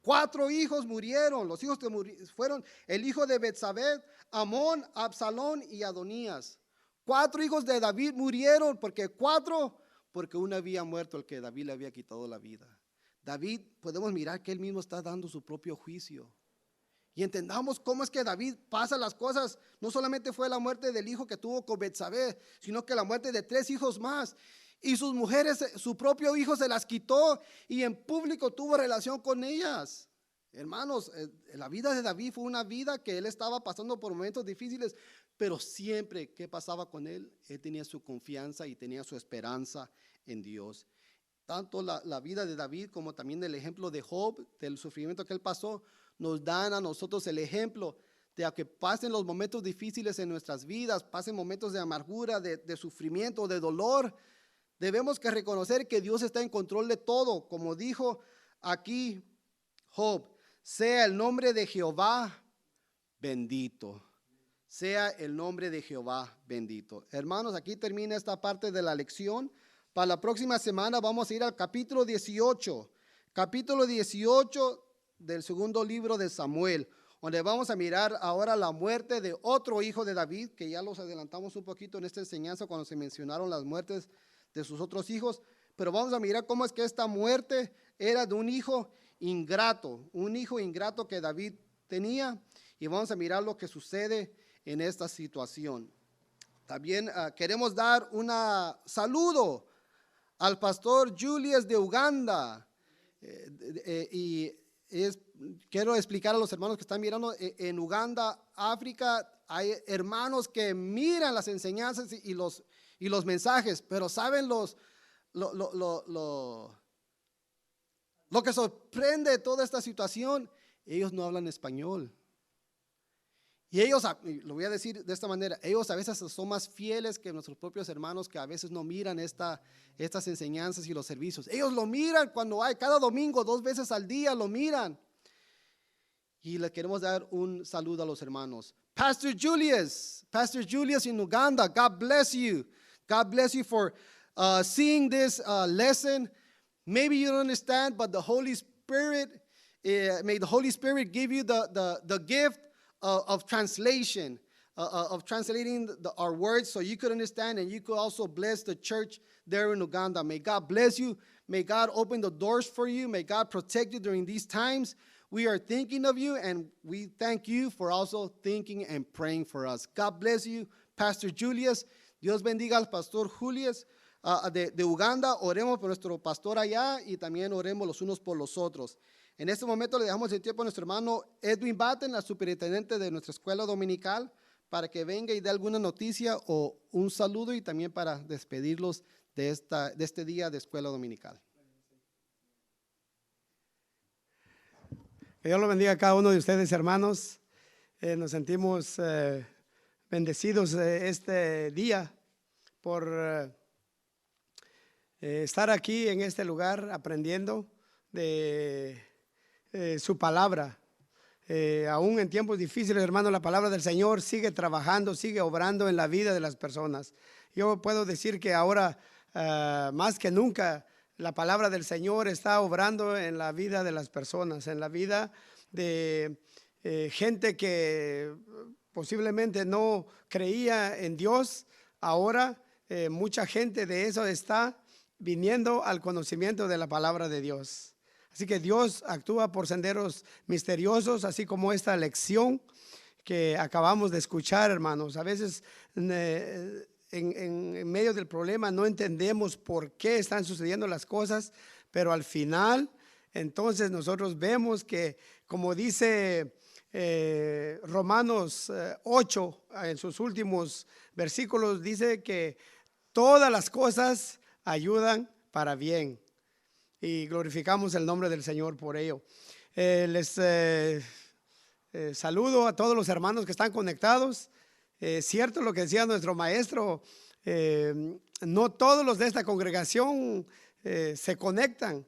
4 hijos murieron. Los hijos que fueron el hijo de Betsabé, Amón, Absalón y Adonías. 4 hijos de David murieron. Porque uno había muerto, el que David le había quitado la vida. David, podemos mirar que él mismo está dando su propio juicio. Y entendamos cómo es que David pasa las cosas. No solamente fue la muerte del hijo que tuvo con Betsabé, sino que la muerte de 3 hijos más. Y sus mujeres, su propio hijo se las quitó y en público tuvo relación con ellas. Hermanos, la vida de David fue una vida que él estaba pasando por momentos difíciles, pero siempre, ¿qué pasaba con él? Él tenía su confianza y tenía su esperanza en Dios. Tanto la vida de David como también el ejemplo de Job, del sufrimiento que él pasó, nos dan a nosotros el ejemplo de que pasen los momentos difíciles en nuestras vidas, pasen momentos de amargura, de sufrimiento, de dolor. Debemos que reconocer que Dios está en control de todo. Como dijo aquí Job: sea el nombre de Jehová bendito. Sea el nombre de Jehová bendito. Hermanos, aquí termina esta parte de la lección. Para la próxima semana vamos a ir al capítulo 18. Capítulo 18 del segundo libro de Samuel, donde vamos a mirar ahora la muerte de otro hijo de David, que ya los adelantamos un poquito en esta enseñanza cuando se mencionaron las muertes de sus otros hijos, pero vamos a mirar cómo es que esta muerte era de un hijo ingrato, un hijo ingrato que David tenía, y vamos a mirar lo que sucede en esta situación. También queremos dar un saludo al pastor Julius de Uganda, quiero explicar a los hermanos que están mirando, en Uganda, África, hay hermanos que miran las enseñanzas y los mensajes, pero saben lo que sorprende de toda esta situación, ellos no hablan español. Y ellos, lo voy a decir de esta manera, ellos a veces son más fieles que nuestros propios hermanos, que a veces no miran estas enseñanzas y los servicios. Ellos lo miran cuando hay, cada domingo, 2 veces al día lo miran. Y le queremos dar un saludo a los hermanos. Pastor Julius in Uganda, God bless you. God bless you for seeing this lesson. Maybe you don't understand, but the Holy Spirit, may the Holy Spirit give you the gift of translation, of translating our words so you could understand, and you could also bless the church there in Uganda. May God bless you. May God open the doors for you. May God protect you during these times. We are thinking of you, and we thank you for also thinking and praying for us. God bless you, Pastor Julius. Dios bendiga al Pastor Julius de Uganda. Oremos por nuestro pastor allá y también oremos los unos por los otros. En este momento le dejamos el tiempo a nuestro hermano Edwin Batten, la superintendente de nuestra escuela dominical, para que venga y dé alguna noticia o un saludo, y también para despedirlos de este día de escuela dominical. Que Dios lo bendiga a cada uno de ustedes, hermanos. Nos sentimos bendecidos este día por estar aquí en este lugar aprendiendo de su palabra. Aún en tiempos difíciles, hermano, la palabra del Señor sigue trabajando, sigue obrando en la vida de las personas. Yo puedo decir que ahora más que nunca la palabra del Señor está obrando en la vida de las personas, en la vida de gente que posiblemente no creía en Dios. Ahora mucha gente de eso está viniendo al conocimiento de la palabra de Dios. Así que Dios actúa por senderos misteriosos, así como esta lección que acabamos de escuchar, hermanos. A veces en medio del problema no entendemos por qué están sucediendo las cosas, pero al final entonces nosotros vemos que, como dice Romanos 8 en sus últimos versículos, dice que todas las cosas ayudan para bien, y glorificamos el nombre del Señor por ello. Les saludo a todos los hermanos que están conectados. Cierto lo que decía nuestro maestro, no todos los de esta congregación se conectan.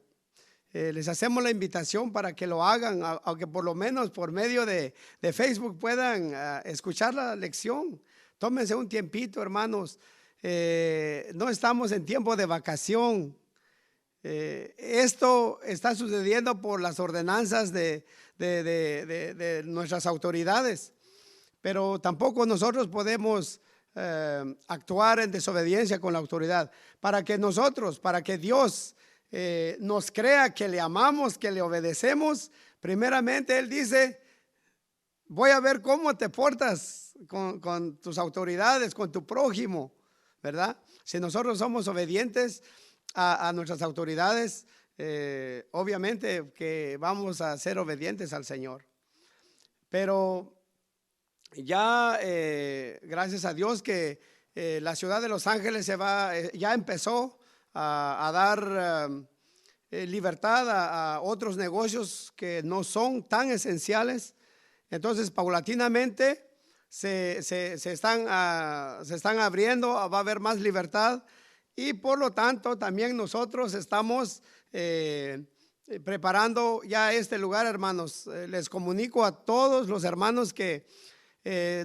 Les hacemos la invitación para que lo hagan, aunque por lo menos por medio de Facebook puedan escuchar la lección. Tómense un tiempito, hermanos. No estamos en tiempo de vacación. Esto está sucediendo por las ordenanzas de nuestras autoridades, pero tampoco nosotros podemos actuar en desobediencia con la autoridad. Para que Dios nos crea que le amamos, que le obedecemos, primeramente Él dice: voy a ver cómo te portas con tus autoridades, con tu prójimo, ¿verdad? Si nosotros somos obedientes a nuestras autoridades, obviamente que vamos a ser obedientes al Señor. Pero ya gracias a Dios que la ciudad de Los Ángeles ya empezó a dar libertad a otros negocios que no son tan esenciales. Entonces paulatinamente se están abriendo, va a haber más libertad. Y por lo tanto también nosotros estamos preparando ya este lugar, hermanos. Les comunico a todos los hermanos que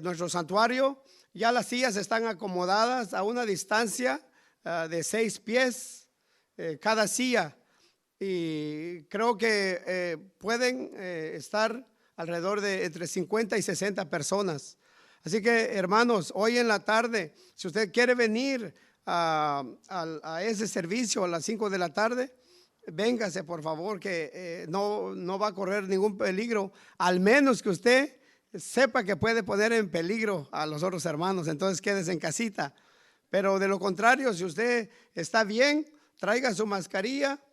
nuestro santuario, ya las sillas están acomodadas a una distancia de 6 pies cada silla. Y creo que pueden estar alrededor de entre 50 y 60 personas. Así que, hermanos, hoy en la tarde, si usted quiere venir a ese servicio a las 5 de la tarde, véngase por favor, que no va a correr ningún peligro, al menos que usted sepa que puede poner en peligro a los otros hermanos, entonces quédese en casita. Pero de lo contrario, si usted está bien, traiga su mascarilla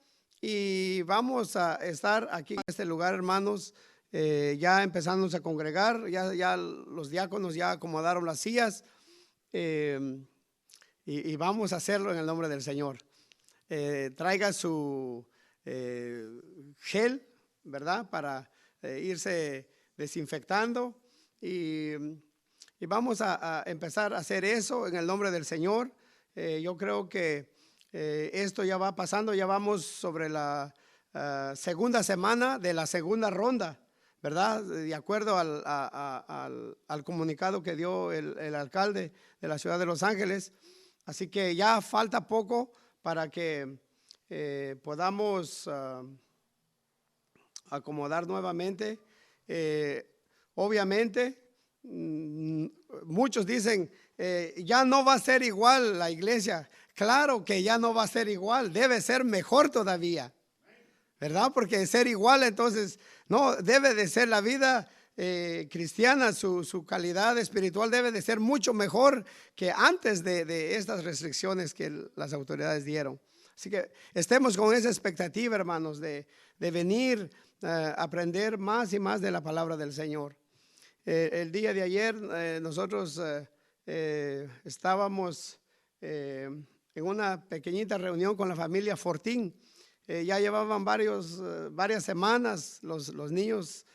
y vamos a estar aquí en este lugar, hermanos, ya empezamos a congregar, ya los diáconos ya acomodaron las sillas y vamos a hacerlo en el nombre del Señor. Traiga su gel, ¿verdad? Para irse desinfectando y vamos a empezar a hacer eso en el nombre del Señor. Yo creo que esto ya va pasando, ya vamos sobre la segunda semana de la segunda ronda, ¿verdad? De acuerdo al comunicado que dio el alcalde de la ciudad de Los Ángeles. Así que ya falta poco para que podamos acomodar nuevamente. Obviamente, muchos dicen, ya no va a ser igual la iglesia. Claro que ya no va a ser igual, debe ser mejor todavía, ¿verdad? Porque ser igual, entonces, no, debe de ser la vida cristiana, su calidad espiritual debe de ser mucho mejor que antes de estas restricciones que las autoridades dieron. Así que estemos con esa expectativa, hermanos, de venir a aprender más y más de la palabra del Señor. El día de ayer nosotros estábamos en una pequeñita reunión con la familia Fortín. Ya llevaban varias semanas los niños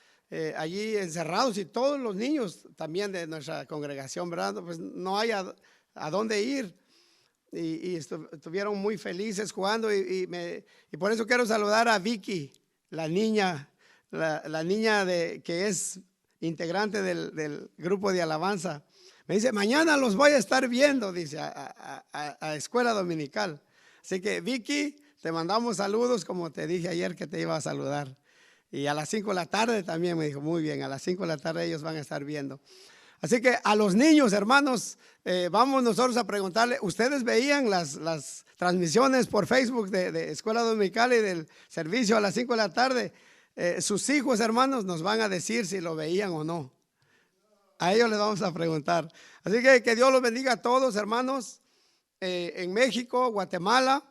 allí encerrados y todos los niños también de nuestra congregación, ¿verdad? Pues no hay a dónde ir y estuvieron muy felices jugando y por eso quiero saludar a Vicky, la niña que es integrante del grupo de alabanza. Me dice, mañana los voy a estar viendo, dice, a escuela dominical. Así que Vicky, te mandamos saludos como te dije ayer que te iba a saludar. Y a las 5 de la tarde también me dijo, muy bien, a las 5 de la tarde ellos van a estar viendo. Así que a los niños, hermanos, vamos nosotros a preguntarle, ¿ustedes veían las transmisiones por Facebook de Escuela Dominical y del servicio a las 5 de la tarde? Sus hijos, hermanos, nos van a decir si lo veían o no. A ellos les vamos a preguntar. Así que Dios los bendiga a todos, hermanos, en México, Guatemala,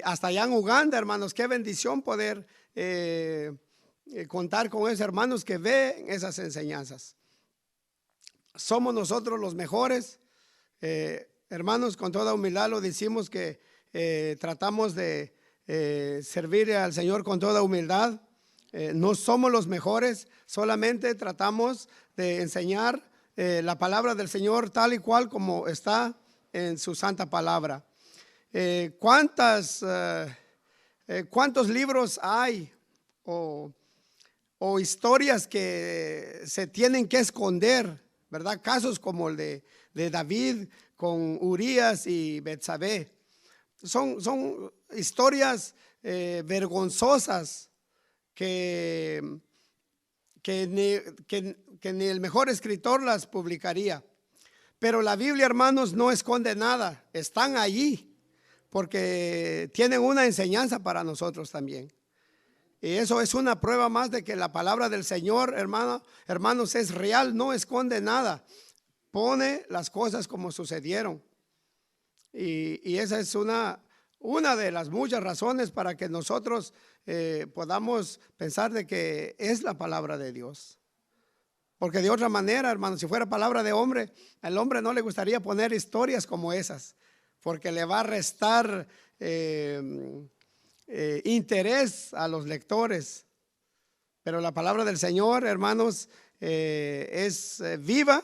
hasta allá en Uganda, hermanos. Qué bendición poder contar con esos hermanos que ven esas enseñanzas. Somos nosotros los mejores, hermanos, con toda humildad lo decimos que tratamos de servir al Señor con toda humildad. No somos los mejores, solamente tratamos de enseñar la palabra del Señor tal y cual como está en su santa palabra. ¿Cuántos libros hay o historias que se tienen que esconder, ¿verdad? Casos como el de David con Urías y Betsabé. Son historias vergonzosas que ni el mejor escritor las publicaría. Pero la Biblia, hermanos, no esconde nada. Están allí porque tienen una enseñanza para nosotros también. Y eso es una prueba más de que la palabra del Señor, hermanos, es real, no esconde nada. Pone las cosas como sucedieron. Y esa es una de las muchas razones para que nosotros podamos pensar de que es la palabra de Dios. Porque de otra manera, hermanos, si fuera palabra de hombre, al hombre no le gustaría poner historias como esas, porque le va a restar interés a los lectores. Pero la palabra del Señor, hermanos, es viva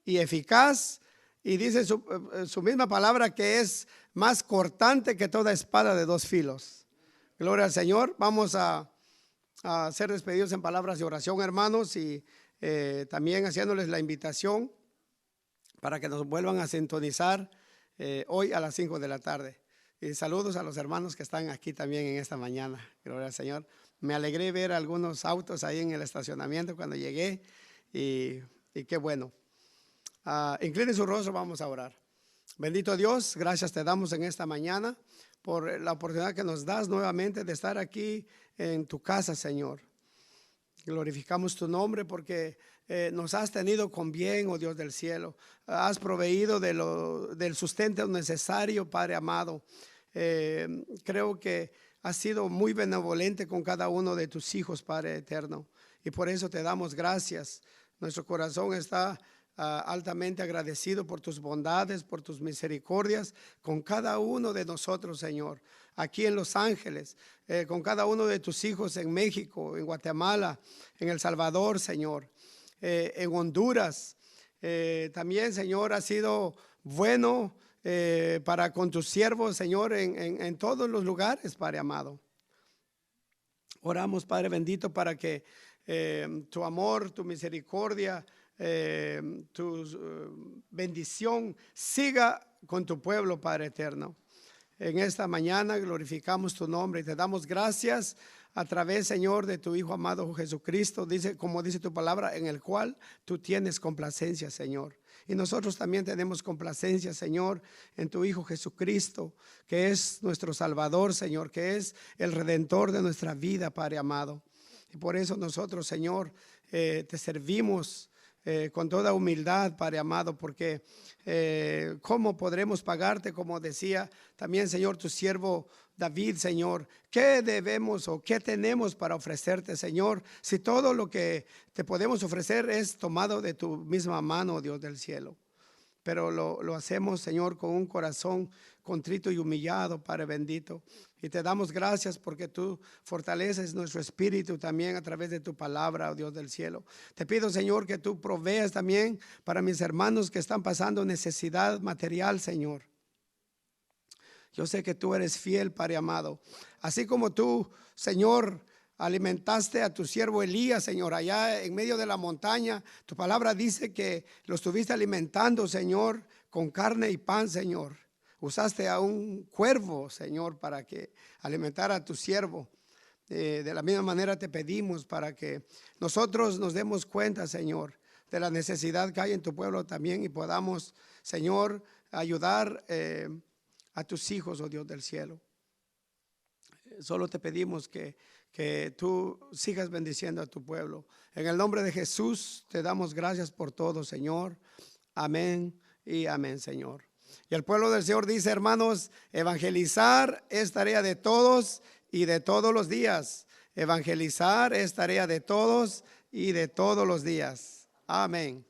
y eficaz, y dice su misma palabra que es más cortante que toda espada de dos filos. Gloria al Señor. Vamos a ser despedidos en palabras de oración, hermanos, y también haciéndoles la invitación para que nos vuelvan a sintonizar hoy a las 5 de la tarde. Y saludos a los hermanos que están aquí también en esta mañana. Gloria al Señor. Me alegré ver algunos autos ahí en el estacionamiento cuando llegué y qué bueno. Incline su rostro, vamos a orar. Bendito Dios, gracias te damos en esta mañana por la oportunidad que nos das nuevamente de estar aquí en tu casa, Señor. Glorificamos tu nombre porque nos has tenido con bien, oh Dios del cielo. Has proveído del sustento necesario, Padre amado. Creo que has sido muy benevolente con cada uno de tus hijos, Padre eterno. Y por eso te damos gracias. Nuestro corazón está altamente agradecido por tus bondades, por tus misericordias con cada uno de nosotros, Señor. Aquí en Los Ángeles, con cada uno de tus hijos en México, en Guatemala, en El Salvador, Señor, en Honduras. También, Señor, ha sido bueno para con tus siervos, Señor, en todos los lugares, Padre amado. Oramos, Padre bendito, para que tu amor, tu misericordia, tu bendición siga con tu pueblo, Padre eterno. En esta mañana glorificamos tu nombre y te damos gracias a través, Señor, de tu Hijo amado Jesucristo, como dice tu palabra, en el cual tú tienes complacencia, Señor. Y nosotros también tenemos complacencia, Señor, en tu Hijo Jesucristo, que es nuestro Salvador, Señor, que es el Redentor de nuestra vida, Padre amado. Y por eso nosotros, Señor, te servimos con toda humildad, Padre amado, porque ¿cómo podremos pagarte? Como decía también, Señor, tu siervo David, Señor, ¿qué debemos o qué tenemos para ofrecerte, Señor? Si todo lo que te podemos ofrecer es tomado de tu misma mano, Dios del cielo. Pero lo hacemos, Señor, con un corazón contrito y humillado, Padre bendito. Y te damos gracias porque tú fortaleces nuestro espíritu también a través de tu palabra, oh Dios del cielo. Te pido, Señor, que tú proveas también para mis hermanos que están pasando necesidad material, Señor. Yo sé que tú eres fiel, Padre amado. Así como tú, Señor, alimentaste a tu siervo Elías, Señor, allá en medio de la montaña. Tu palabra dice que lo estuviste alimentando, Señor, con carne y pan, Señor. Usaste a un cuervo, Señor, para que alimentara a tu siervo. De la misma manera te pedimos para que nosotros nos demos cuenta, Señor, de la necesidad que hay en tu pueblo también y podamos, Señor, ayudar a tus hijos, oh Dios del cielo. Solo te pedimos que tú sigas bendiciendo a tu pueblo. En el nombre de Jesús te damos gracias por todo, Señor. Amén y amén, Señor. Y el pueblo del Señor dice, hermanos, evangelizar es tarea de todos y de todos los días. Evangelizar es tarea de todos y de todos los días. Amén.